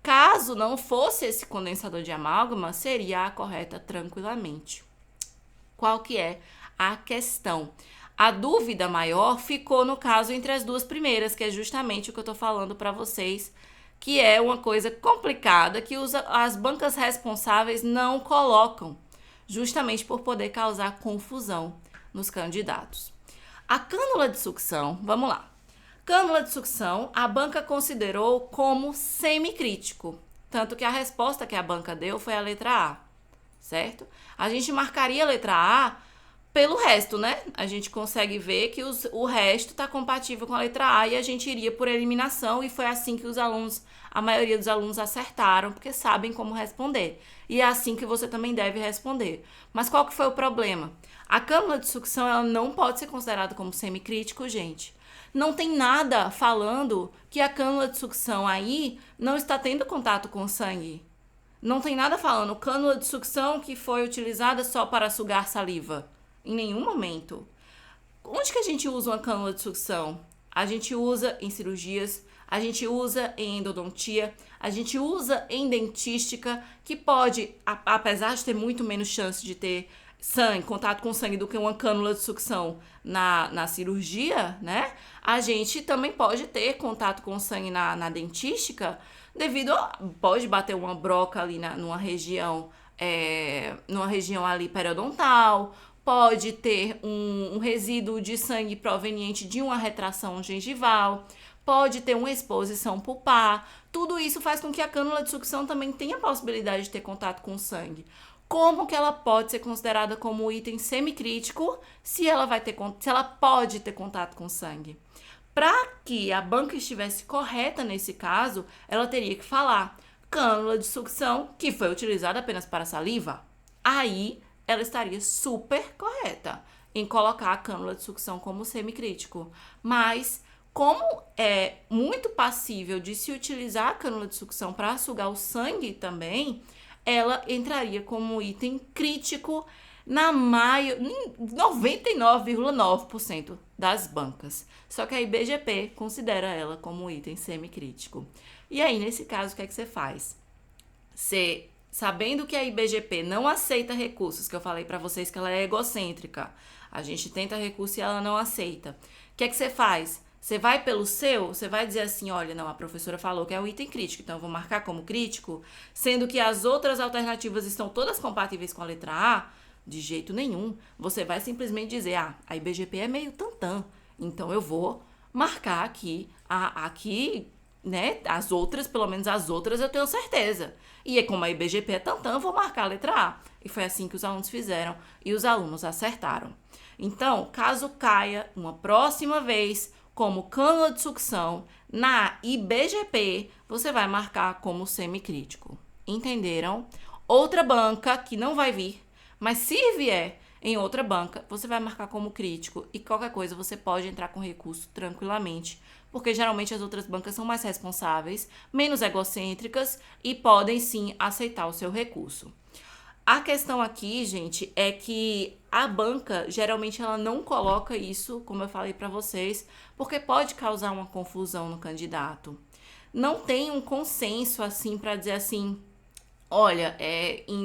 caso não fosse esse condensador de amálgama, seria a correta tranquilamente. Qual que é a questão? A dúvida maior ficou no caso entre as duas primeiras, que é justamente o que eu estou falando para vocês, que é uma coisa complicada que as bancas responsáveis não colocam, justamente por poder causar confusão nos candidatos. A cânula de sucção, vamos lá. Cânula de sucção, a banca considerou como semicrítico, tanto que a resposta que a banca deu foi a letra A, certo? A gente marcaria a letra A pelo resto, né? A gente consegue ver que o resto está compatível com a letra A e a gente iria por eliminação e foi assim que a maioria dos alunos acertaram, porque sabem como responder. E é assim que você também deve responder. Mas qual que foi o problema? A cânula de sucção ela não pode ser considerada como semicrítico, gente. Não tem nada falando que a cânula de sucção aí não está tendo contato com o sangue. Não tem nada falando cânula de sucção que foi utilizada só para sugar saliva. Em nenhum momento. Onde que a gente usa uma cânula de sucção? A gente usa em cirurgias, a gente usa em endodontia, a gente usa em dentística, que pode, apesar de ter muito menos chance de ter contato com sangue do que uma cânula de sucção na cirurgia, né? A gente também pode ter contato com sangue na dentística, pode bater uma broca ali numa região ali periodontal, pode ter um resíduo de sangue proveniente de uma retração gengival, pode ter uma exposição pulpar. Tudo isso faz com que a cânula de sucção também tenha a possibilidade de ter contato com o sangue. Como que ela pode ser considerada como item semicrítico se ela pode ter contato com sangue? Para que a banca estivesse correta nesse caso, ela teria que falar cânula de sucção que foi utilizada apenas para saliva. Aí, ela estaria super correta em colocar a cânula de sucção como semicrítico. Mas, como é muito passível de se utilizar a cânula de sucção para sugar o sangue também, ela entraria como item crítico na 99,9% das bancas. Só que a IBGP considera ela como item semicrítico. E aí, nesse caso, o que é que você faz? Sabendo que a IBGP não aceita recursos, que eu falei para vocês que ela é egocêntrica, a gente tenta recurso e ela não aceita. O que é que você faz? Você vai pelo seu, você vai dizer assim, olha, não, a professora falou que é um item crítico, então eu vou marcar como crítico, sendo que as outras alternativas estão todas compatíveis com a letra A? De jeito nenhum. Você vai simplesmente dizer, a IBGP é meio tantã, então eu vou marcar aqui, né, as outras, pelo menos as outras eu tenho certeza. E como a IBGP é tantã, eu vou marcar a letra A. E foi assim que os alunos fizeram e os alunos acertaram. Então, caso caia uma próxima vez como cânula de sucção na IBGP, você vai marcar como semicrítico. Entenderam? Outra banca que não vai vir, mas se vier em outra banca, você vai marcar como crítico e qualquer coisa você pode entrar com recurso tranquilamente, porque geralmente as outras bancas são mais responsáveis, menos egocêntricas e podem sim aceitar o seu recurso. A questão aqui, gente, é que a banca, geralmente, ela não coloca isso, como eu falei para vocês, porque pode causar uma confusão no candidato. Não tem um consenso, assim, para dizer assim, olha,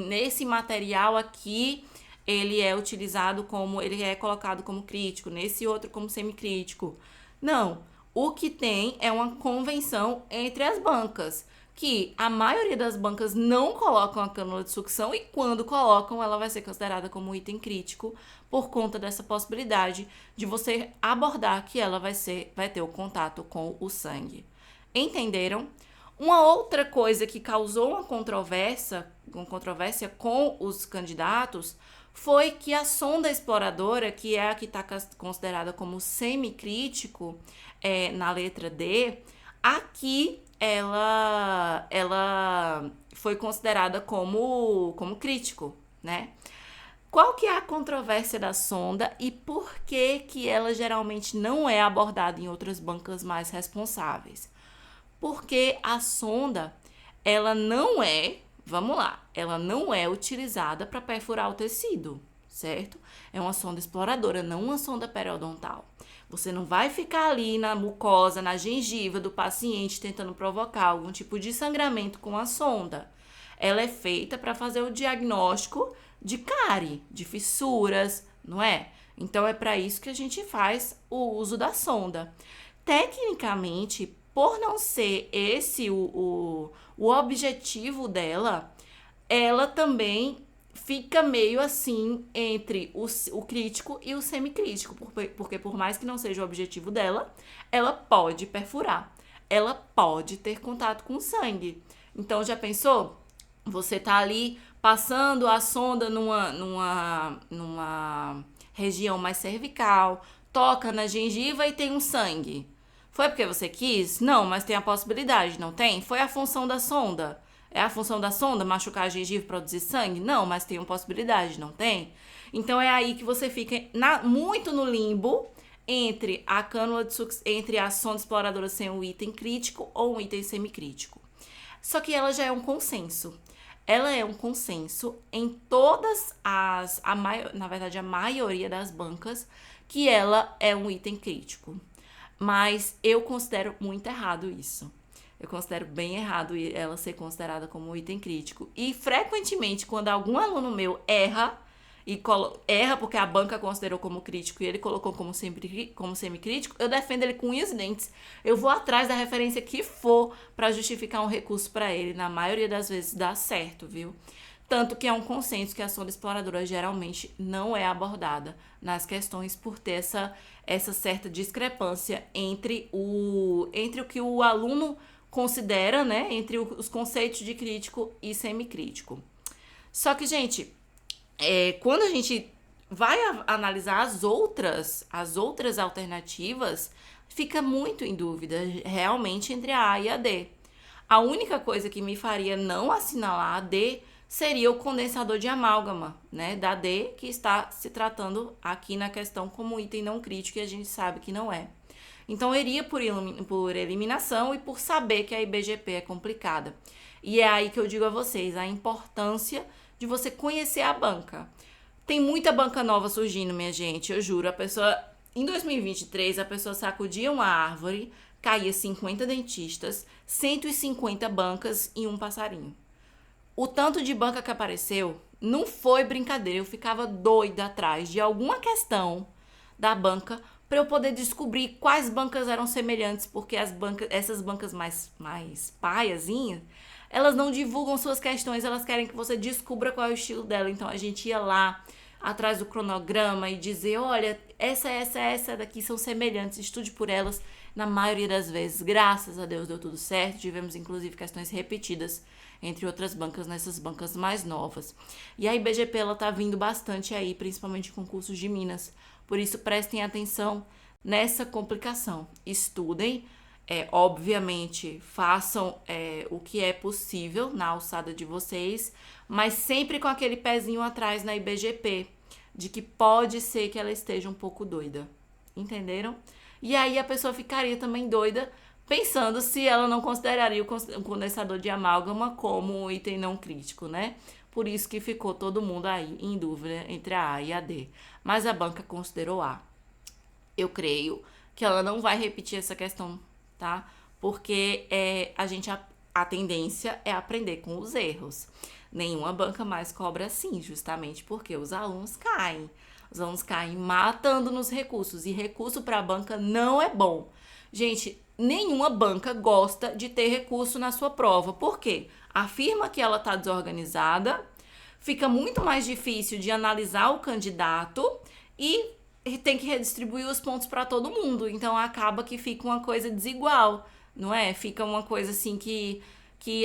nesse material aqui, ele é colocado como crítico, nesse outro como semicrítico. Não, o que tem é uma convenção entre as bancas, que a maioria das bancas não colocam a cânula de sucção e quando colocam, ela vai ser considerada como item crítico por conta dessa possibilidade de você abordar que ela vai ter o contato com o sangue. Entenderam? Uma outra coisa que causou uma controvérsia com os candidatos foi que a sonda exploradora, que é a que está considerada como semicrítico na letra D, Aqui ela foi considerada como crítico, né? Qual que é a controvérsia da sonda e por que ela geralmente não é abordada em outras bancas mais responsáveis? Porque a sonda, ela não é, vamos lá, ela não é utilizada para perfurar o tecido, certo? É uma sonda exploradora, não uma sonda periodontal. Você não vai ficar ali na mucosa, na gengiva do paciente tentando provocar algum tipo de sangramento com a sonda. Ela é feita para fazer o diagnóstico de cárie, de fissuras, não é? Então é para isso que a gente faz o uso da sonda. Tecnicamente, por não ser esse o objetivo dela, ela também fica meio assim entre o crítico e o semicrítico, porque por mais que não seja o objetivo dela, ela pode perfurar, ela pode ter contato com sangue. Então já pensou? Você tá ali passando a sonda numa região mais cervical, toca na gengiva e tem um sangue. Foi porque você quis? Não, mas tem a possibilidade, não tem? Foi a função da sonda. É a função da sonda machucar a gengiva e produzir sangue? Não, mas tem uma possibilidade, não tem? Então é aí que você fica muito no limbo entre a cânula entre a sonda exploradora ser um item crítico ou um item semicrítico. Só que ela já é um consenso. Ela é um consenso em todas na verdade, a maioria das bancas, que ela é um item crítico. Mas eu considero muito errado isso. Eu considero bem errado ela ser considerada como um item crítico. E frequentemente, quando algum aluno meu erra porque a banca considerou como crítico e ele colocou como semicrítico, eu defendo ele com unhas e dentes. Eu vou atrás da referência que for para justificar um recurso para ele. Na maioria das vezes dá certo, viu? Tanto que é um consenso que a sonda exploradora geralmente não é abordada nas questões por ter essa certa discrepância entre o que o aluno considera, né? Entre os conceitos de crítico e semicrítico. Só que, gente, quando a gente vai analisar as outras alternativas, fica muito em dúvida realmente entre a A e a D. A única coisa que me faria não assinalar a D seria o condensador de amálgama, né, da D, que está se tratando aqui na questão como item não crítico e a gente sabe que não é. Então, eu iria por eliminação e por saber que a IBGP é complicada. E é aí que eu digo a vocês a importância de você conhecer a banca. Tem muita banca nova surgindo, minha gente, eu juro. Em 2023, a pessoa sacudia uma árvore, caía 50 dentistas, 150 bancas e um passarinho. O tanto de banca que apareceu não foi brincadeira. Eu ficava doida atrás de alguma questão da banca para eu poder descobrir quais bancas eram semelhantes, porque essas bancas mais paiazinhas, elas não divulgam suas questões, elas querem que você descubra qual é o estilo dela. Então a gente ia lá atrás do cronograma e dizer, olha, essa daqui são semelhantes, estude por elas. Na maioria das vezes, graças a Deus, deu tudo certo. Tivemos, inclusive, questões repetidas entre outras bancas, nessas bancas mais novas. E a IBGP, ela tá vindo bastante aí, principalmente em concursos de Minas. Por isso, prestem atenção nessa complicação. Estudem, obviamente, façam o que é possível na alçada de vocês, mas sempre com aquele pezinho atrás na IBGP, de que pode ser que ela esteja um pouco doida. Entenderam? E aí a pessoa ficaria também doida, pensando se ela não consideraria o condensador de amálgama como um item não crítico, né? Por isso que ficou todo mundo aí em dúvida entre a A e a D. Mas a banca considerou A. Eu creio que ela não vai repetir essa questão, tá? Porque a tendência é aprender com os erros. Nenhuma banca mais cobra assim, justamente porque os alunos caem. Os alunos caem matando nos recursos. E recurso para a banca não é bom. Gente, nenhuma banca gosta de ter recurso na sua prova. Por quê? Afirma que ela está desorganizada, fica muito mais difícil de analisar o candidato e tem que redistribuir os pontos para todo mundo. Então, acaba que fica uma coisa desigual, não é? Fica uma coisa assim que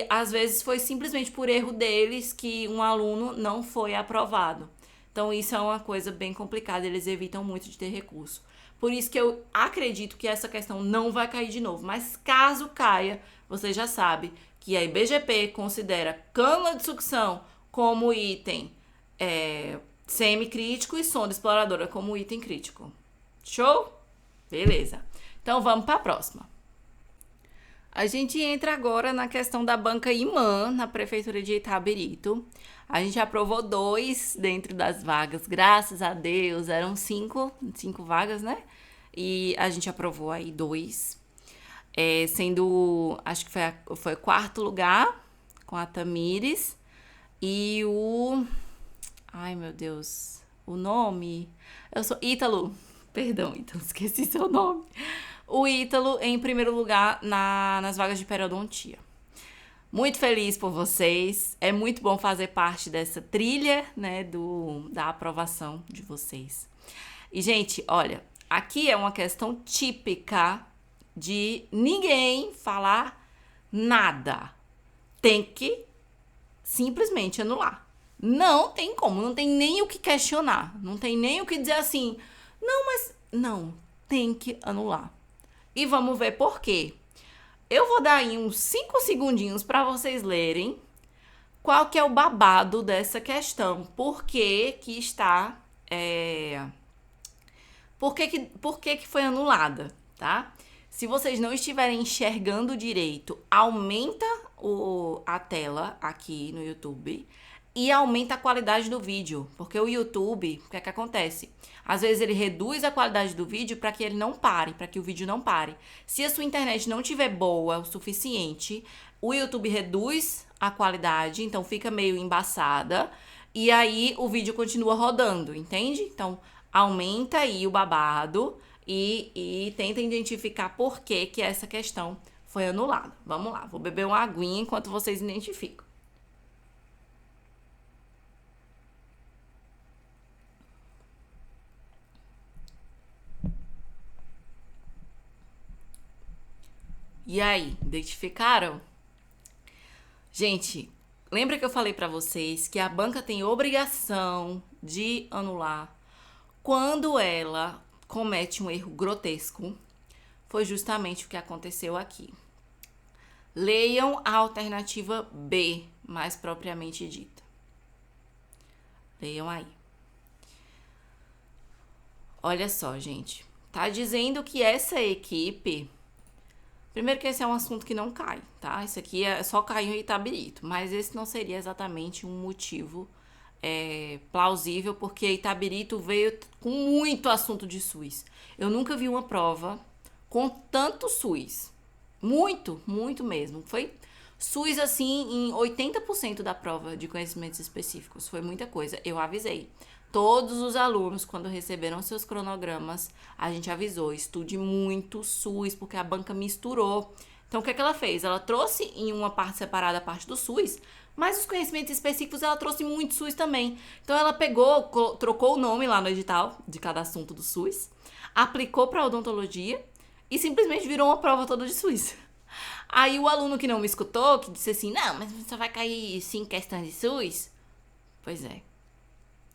às vezes foi simplesmente por erro deles que um aluno não foi aprovado. Então, isso é uma coisa bem complicada, eles evitam muito de ter recurso. Por isso que eu acredito que essa questão não vai cair de novo. Mas caso caia, você já sabe que a IBGP considera cânula de sucção como item semicrítico e sonda exploradora como item crítico. Show? Beleza. Então vamos para a próxima. A gente entra agora na questão da banca imã na prefeitura de Itabirito. A gente aprovou 2 dentro das vagas, graças a Deus. Eram 5 vagas, né? E a gente aprovou aí 2. Sendo, acho que foi o 4º lugar com a Tamires. E ai, meu Deus. O nome? Eu sou Ítalo. Perdão, Ítalo, esqueci seu nome. O Ítalo em primeiro lugar nas vagas de periodontia. Muito feliz por vocês. É muito bom fazer parte dessa trilha, né, da aprovação de vocês. E, gente, olha, aqui é uma questão típica de ninguém falar nada. Tem que simplesmente anular. Não tem como, não tem nem o que questionar. Não tem nem o que dizer assim, não, tem que anular. E vamos ver por quê. Eu vou dar aí uns 5 segundinhos para vocês lerem qual que é o babado dessa questão. Por que que está... Por que foi anulada, tá? Se vocês não estiverem enxergando direito, aumenta a tela aqui no YouTube e aumenta a qualidade do vídeo. Porque o YouTube, o que é que acontece? Às vezes ele reduz a qualidade do vídeo para que ele não pare, para que o vídeo não pare. Se a sua internet não estiver boa o suficiente, o YouTube reduz a qualidade, então fica meio embaçada. E aí o vídeo continua rodando, entende? Então aumenta aí o babado e tenta identificar por que que essa questão foi anulada. Vamos lá, vou beber uma aguinha enquanto vocês identificam. E aí, identificaram? Gente, lembra que eu falei pra vocês que a banca tem obrigação de anular quando ela comete um erro grotesco? Foi justamente o que aconteceu aqui. Leiam a alternativa B, mais propriamente dita. Leiam aí. Olha só, gente. Tá dizendo que essa equipe... Primeiro que esse é um assunto que não cai, tá? Isso aqui só caiu em Itabirito, mas esse não seria exatamente um motivo plausível, porque Itabirito veio com muito assunto de SUS. Eu nunca vi uma prova com tanto SUS. Muito, muito mesmo. Foi SUS, assim, em 80% da prova de conhecimentos específicos. Foi muita coisa. Eu avisei. Todos os alunos, quando receberam seus cronogramas, a gente avisou, estude muito SUS, porque a banca misturou. Então, o que é que ela fez? Ela trouxe em uma parte separada a parte do SUS, mas os conhecimentos específicos ela trouxe muito SUS também. Então, ela pegou, trocou o nome lá no edital de cada assunto do SUS, aplicou para odontologia e simplesmente virou uma prova toda de SUS. Aí, o aluno que não me escutou, que disse assim, não, mas só vai cair 5 questões de SUS? Pois é.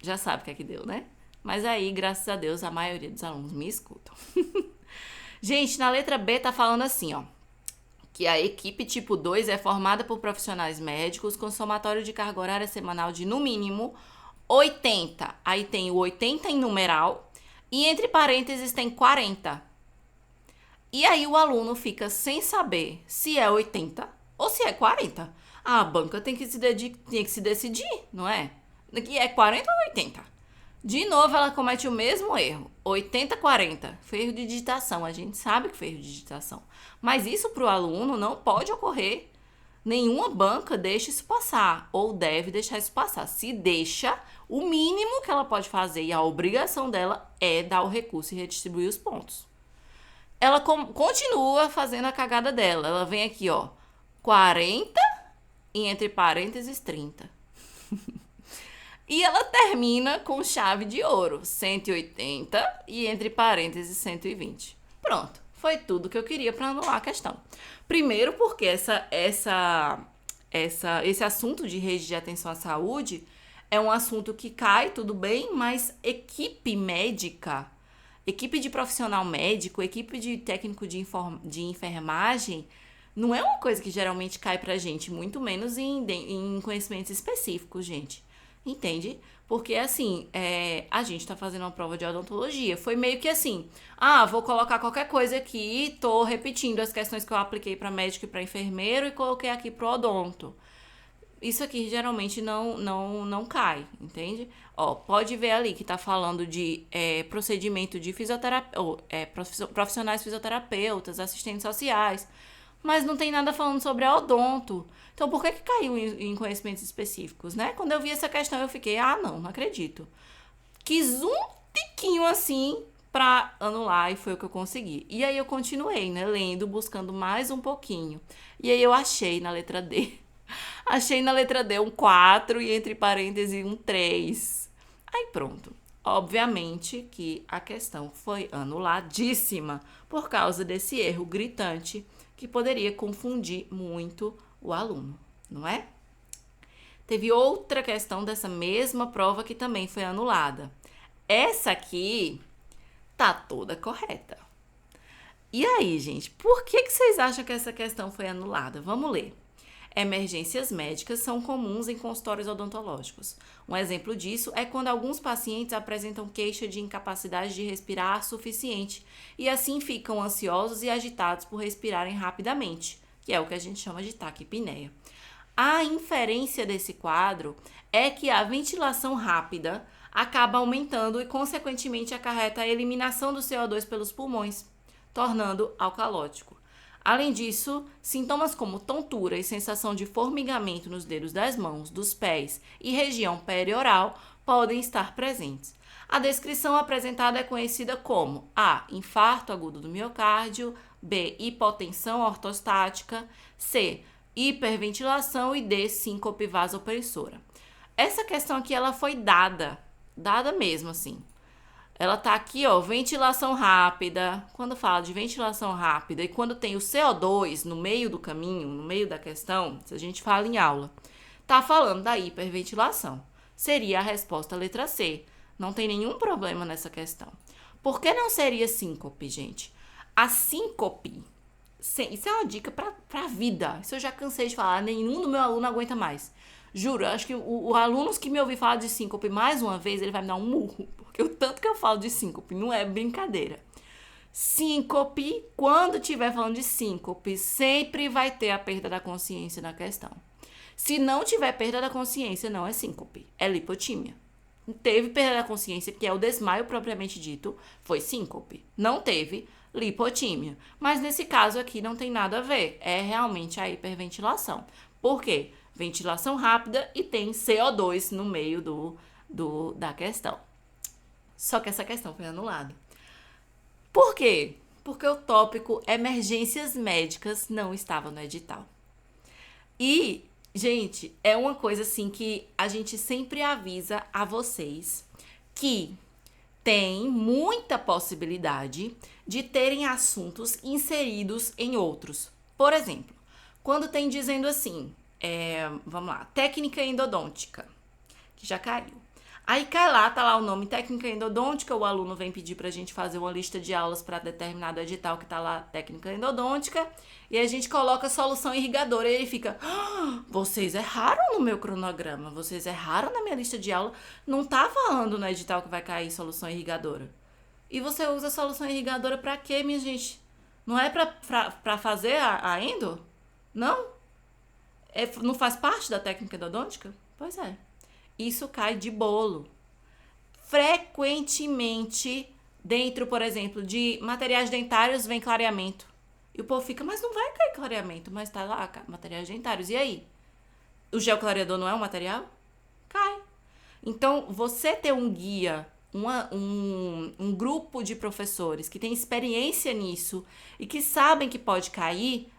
Já sabe o que é que deu, né? Mas aí, graças a Deus, a maioria dos alunos me escutam. Gente, na letra B tá falando assim, ó. Que a equipe tipo 2 é formada por profissionais médicos com somatório de carga horária semanal de, no mínimo, 80. Aí tem o 80 em numeral e entre parênteses tem 40. E aí o aluno fica sem saber se é 80 ou se é 40. A banca tem que se decidir, não é? Que é 40 ou 80? De novo, ela comete o mesmo erro. 80, 40. Foi erro de digitação. A gente sabe que foi erro de digitação. Mas isso para o aluno não pode ocorrer. Nenhuma banca deixa isso passar. Ou deve deixar isso passar. Se deixa, o mínimo que ela pode fazer e a obrigação dela é dar o recurso e redistribuir os pontos. Ela continua fazendo a cagada dela. Ela vem aqui, ó. 40 e entre parênteses 30. E ela termina com chave de ouro, 180 e entre parênteses 120. Pronto, foi tudo que eu queria para anular a questão. Primeiro porque esse assunto de rede de atenção à saúde é um assunto que cai, tudo bem, mas equipe médica Equipe de profissional médico, equipe de técnico de enfermagem, não é uma coisa que geralmente cai pra gente, muito menos em conhecimentos específicos, gente. Entende? Porque, assim, a gente tá fazendo uma prova de odontologia. Foi meio que assim, vou colocar qualquer coisa aqui, tô repetindo as questões que eu apliquei pra médico e pra enfermeiro e coloquei aqui pro odonto. Isso aqui geralmente não cai, entende? Ó, pode ver ali que tá falando de procedimento de fisioterapia, profissionais fisioterapeutas, assistentes sociais, mas não tem nada falando sobre a odonto. Então, por que caiu em conhecimentos específicos, né? Quando eu vi essa questão, eu fiquei, não acredito. Quis um tiquinho assim pra anular e foi o que eu consegui. E aí eu continuei, né, lendo, buscando mais um pouquinho. E aí eu achei na letra D. Achei na letra D um 4 e entre parênteses um 3. Aí pronto. Obviamente que a questão foi anuladíssima por causa desse erro gritante que poderia confundir muito o aluno, não é? Teve outra questão dessa mesma prova que também foi anulada. Essa aqui tá toda correta. E aí, gente, por que vocês acham que essa questão foi anulada? Vamos ler. Emergências médicas são comuns em consultórios odontológicos. Um exemplo disso é quando alguns pacientes apresentam queixa de incapacidade de respirar suficiente e assim ficam ansiosos e agitados por respirarem rapidamente, que é o que a gente chama de taquipneia. A inferência desse quadro é que a ventilação rápida acaba aumentando e, consequentemente, acarreta a eliminação do CO2 pelos pulmões, tornando alcalótico. Além disso, sintomas como tontura e sensação de formigamento nos dedos das mãos, dos pés e região perioral podem estar presentes. A descrição apresentada é conhecida como A. Infarto agudo do miocárdio, B. Hipotensão ortostática, C. Hiperventilação e D. Síncope vasopressora. Essa questão aqui ela foi dada mesmo assim. Ela tá aqui, ó, ventilação rápida. Quando fala de ventilação rápida e quando tem o CO2 no meio do caminho, no meio da questão, se a gente fala em aula, tá falando da hiperventilação. Seria a resposta letra C. Não tem nenhum problema nessa questão. Por que não seria síncope, gente? A síncope, isso é uma dica pra vida. Isso eu já cansei de falar, nenhum do meu aluno aguenta mais. Juro, eu acho que o alunos que me ouvir falar de síncope mais uma vez, ele vai me dar um murro. Porque o tanto que eu falo de síncope não é brincadeira. Síncope, quando estiver falando de síncope, sempre vai ter a perda da consciência na questão. Se não tiver perda da consciência, não é síncope, é lipotímia. Teve perda da consciência, que é o desmaio propriamente dito, foi síncope. Não teve lipotímia. Mas nesse caso aqui não tem nada a ver, é realmente a hiperventilação. Por quê? Ventilação rápida e tem CO2 no meio da questão. Só que essa questão foi anulada. Por quê? Porque o tópico emergências médicas não estava no edital. E, gente, é uma coisa assim que a gente sempre avisa a vocês que tem muita possibilidade de terem assuntos inseridos em outros. Por exemplo, quando tem dizendo assim, vamos lá, técnica endodôntica, que já caiu. Aí cai lá, tá lá o nome técnica endodôntica, o aluno vem pedir pra gente fazer uma lista de aulas para determinado edital que tá lá, técnica endodôntica, e a gente coloca solução irrigadora, e ele fica, vocês erraram no meu cronograma, vocês erraram na minha lista de aula, não tá falando no edital que vai cair solução irrigadora. E você usa solução irrigadora pra quê, minha gente? Não é pra fazer a endo? Não? Não faz parte da técnica endodôntica? Pois é. Isso cai de bolo. Frequentemente, dentro, por exemplo, de materiais dentários, vem clareamento. E o povo fica, mas não vai cair clareamento, mas tá lá, materiais dentários. E aí? O gel clareador não é um material? Cai. Então, você ter um guia, um grupo de professores que tem experiência nisso e que sabem que pode cair,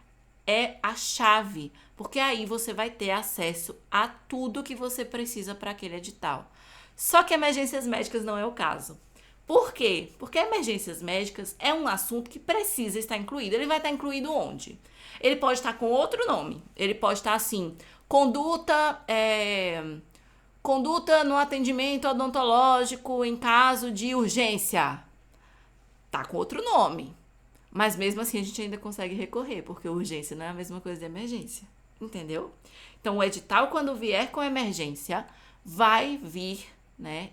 é a chave, porque aí você vai ter acesso a tudo que você precisa para aquele edital. Só que emergências médicas não é o caso. Por quê? Porque emergências médicas é um assunto que precisa estar incluído. Ele vai estar incluído onde? Ele pode estar com outro nome. Ele pode estar assim, conduta no atendimento odontológico em caso de urgência. tá com outro nome. Mas mesmo assim a gente ainda consegue recorrer, porque urgência não é a mesma coisa de emergência. Entendeu? Então, o edital, quando vier com emergência, vai vir, né,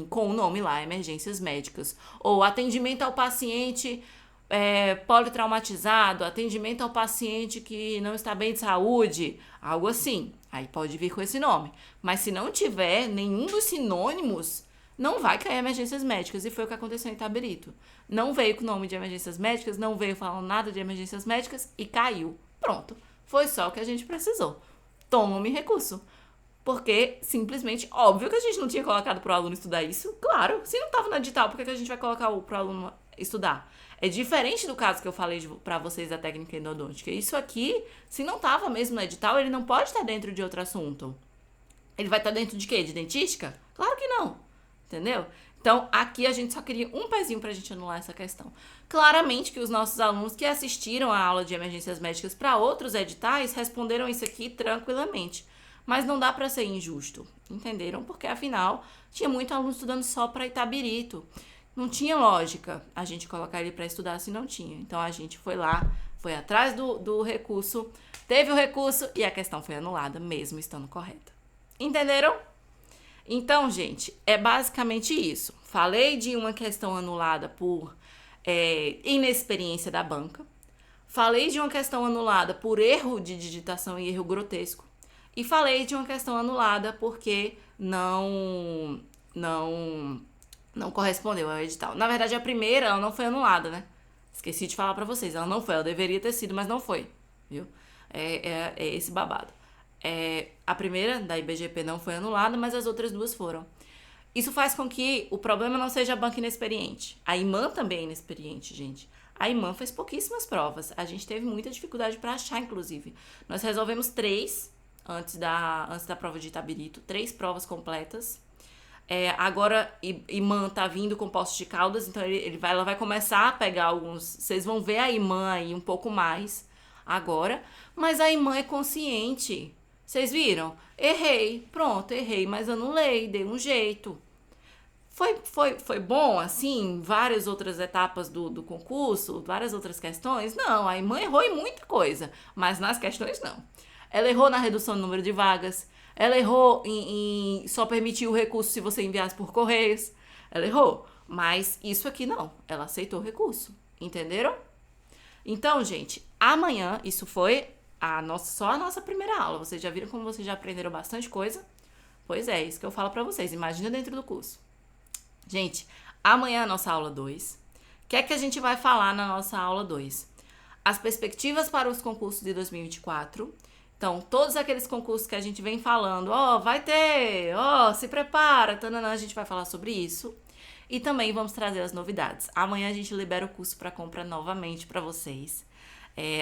com o nome lá, emergências médicas. Ou atendimento ao paciente politraumatizado, atendimento ao paciente que não está bem de saúde, algo assim. Aí pode vir com esse nome. Mas se não tiver nenhum dos sinônimos, não vai cair emergências médicas. E foi o que aconteceu em Itabirito. Não veio com o nome de emergências médicas, não veio falando nada de emergências médicas e caiu. Pronto. Foi só o que a gente precisou. Toma-me recurso. Porque, simplesmente, óbvio que a gente não tinha colocado pro aluno estudar isso. Claro, se não tava no edital, por que a gente vai colocar pro aluno estudar? É diferente do caso que eu falei pra vocês da técnica endodôntica. Isso aqui, se não tava mesmo no edital, ele não pode estar dentro de outro assunto. Ele vai estar dentro de quê? De dentística? Claro que não. Entendeu? Então, aqui a gente só queria um pezinho pra gente anular essa questão. Claramente que os nossos alunos que assistiram a aula de emergências médicas para outros editais responderam isso aqui tranquilamente. Mas não dá pra ser injusto, entenderam? Porque, afinal, tinha muito aluno estudando só pra Itabirito. Não tinha lógica a gente colocar ele pra estudar se não tinha. Então, a gente foi lá, foi atrás do recurso, teve o recurso e a questão foi anulada, mesmo estando correta. Entenderam? Então, gente, é basicamente isso. Falei de uma questão anulada por inexperiência da banca. Falei de uma questão anulada por erro de digitação e erro grotesco. E falei de uma questão anulada porque não correspondeu ao edital. Na verdade, a primeira, ela não foi anulada, né? Esqueci de falar pra vocês. Ela não foi, ela deveria ter sido, mas não foi. Viu? É esse babado. A primeira, da IBGP, não foi anulada, mas as outras duas foram. Isso faz com que o problema não seja a banca inexperiente. A IMAN também é inexperiente, gente. A IMAN fez pouquíssimas provas. A gente teve muita dificuldade para achar, inclusive. Nós resolvemos 3 antes da prova de Itabirito. 3 provas completas. Agora, IMAN tá vindo com Poços de Caldas, então ela vai começar a pegar alguns... Vocês vão ver a IMAN aí um pouco mais agora. Mas a IMAN é consciente. Vocês viram? Errei. Pronto, errei, mas anulei, dei um jeito. Foi bom, assim, várias outras etapas do concurso, várias outras questões? Não, a IMAN errou em muita coisa, mas nas questões não. Ela errou na redução do número de vagas, ela errou em só permitir o recurso se você enviasse por correios, ela errou, mas isso aqui não, ela aceitou o recurso, entenderam? Então, gente, amanhã, isso foi só a nossa primeira aula, vocês já viram como vocês já aprenderam bastante coisa? Pois é, isso que eu falo pra vocês, imagina dentro do curso. Gente, amanhã é a nossa aula 2. O que é que a gente vai falar na nossa aula 2? As perspectivas para os concursos de 2024. Então, todos aqueles concursos que a gente vem falando, vai ter, se prepara, tanana, a gente vai falar sobre isso. E também vamos trazer as novidades. Amanhã a gente libera o curso para compra novamente para vocês.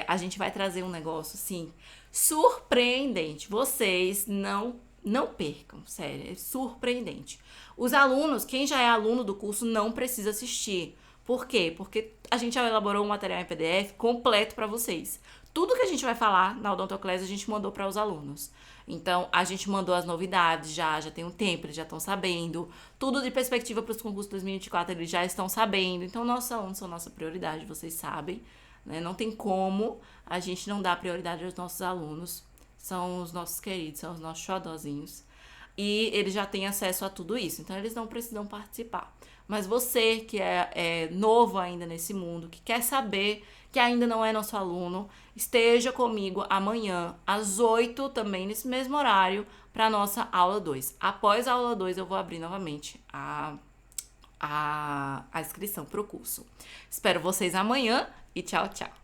A gente vai trazer um negócio, assim, surpreendente. Vocês não percam, sério, é surpreendente. Os alunos, quem já é aluno do curso, não precisa assistir. Por quê? Porque a gente já elaborou um material em PDF completo para vocês. Tudo que a gente vai falar na Odontoclass, a gente mandou para os alunos. Então, a gente mandou as novidades, já tem um tempo, eles já estão sabendo. Tudo de perspectiva para os concursos de 2024, eles já estão sabendo. Então, nossos alunos são nossa prioridade, vocês sabem, né? Não tem como a gente não dar prioridade aos nossos alunos. São os nossos queridos, são os nossos xodozinhos. E eles já têm acesso a tudo isso, então eles não precisam participar. Mas você que é novo ainda nesse mundo, que quer saber, que ainda não é nosso aluno, esteja comigo amanhã, às 8, também nesse mesmo horário, para a nossa aula 2. Após a aula 2, eu vou abrir novamente a inscrição para o curso. Espero vocês amanhã e tchau, tchau!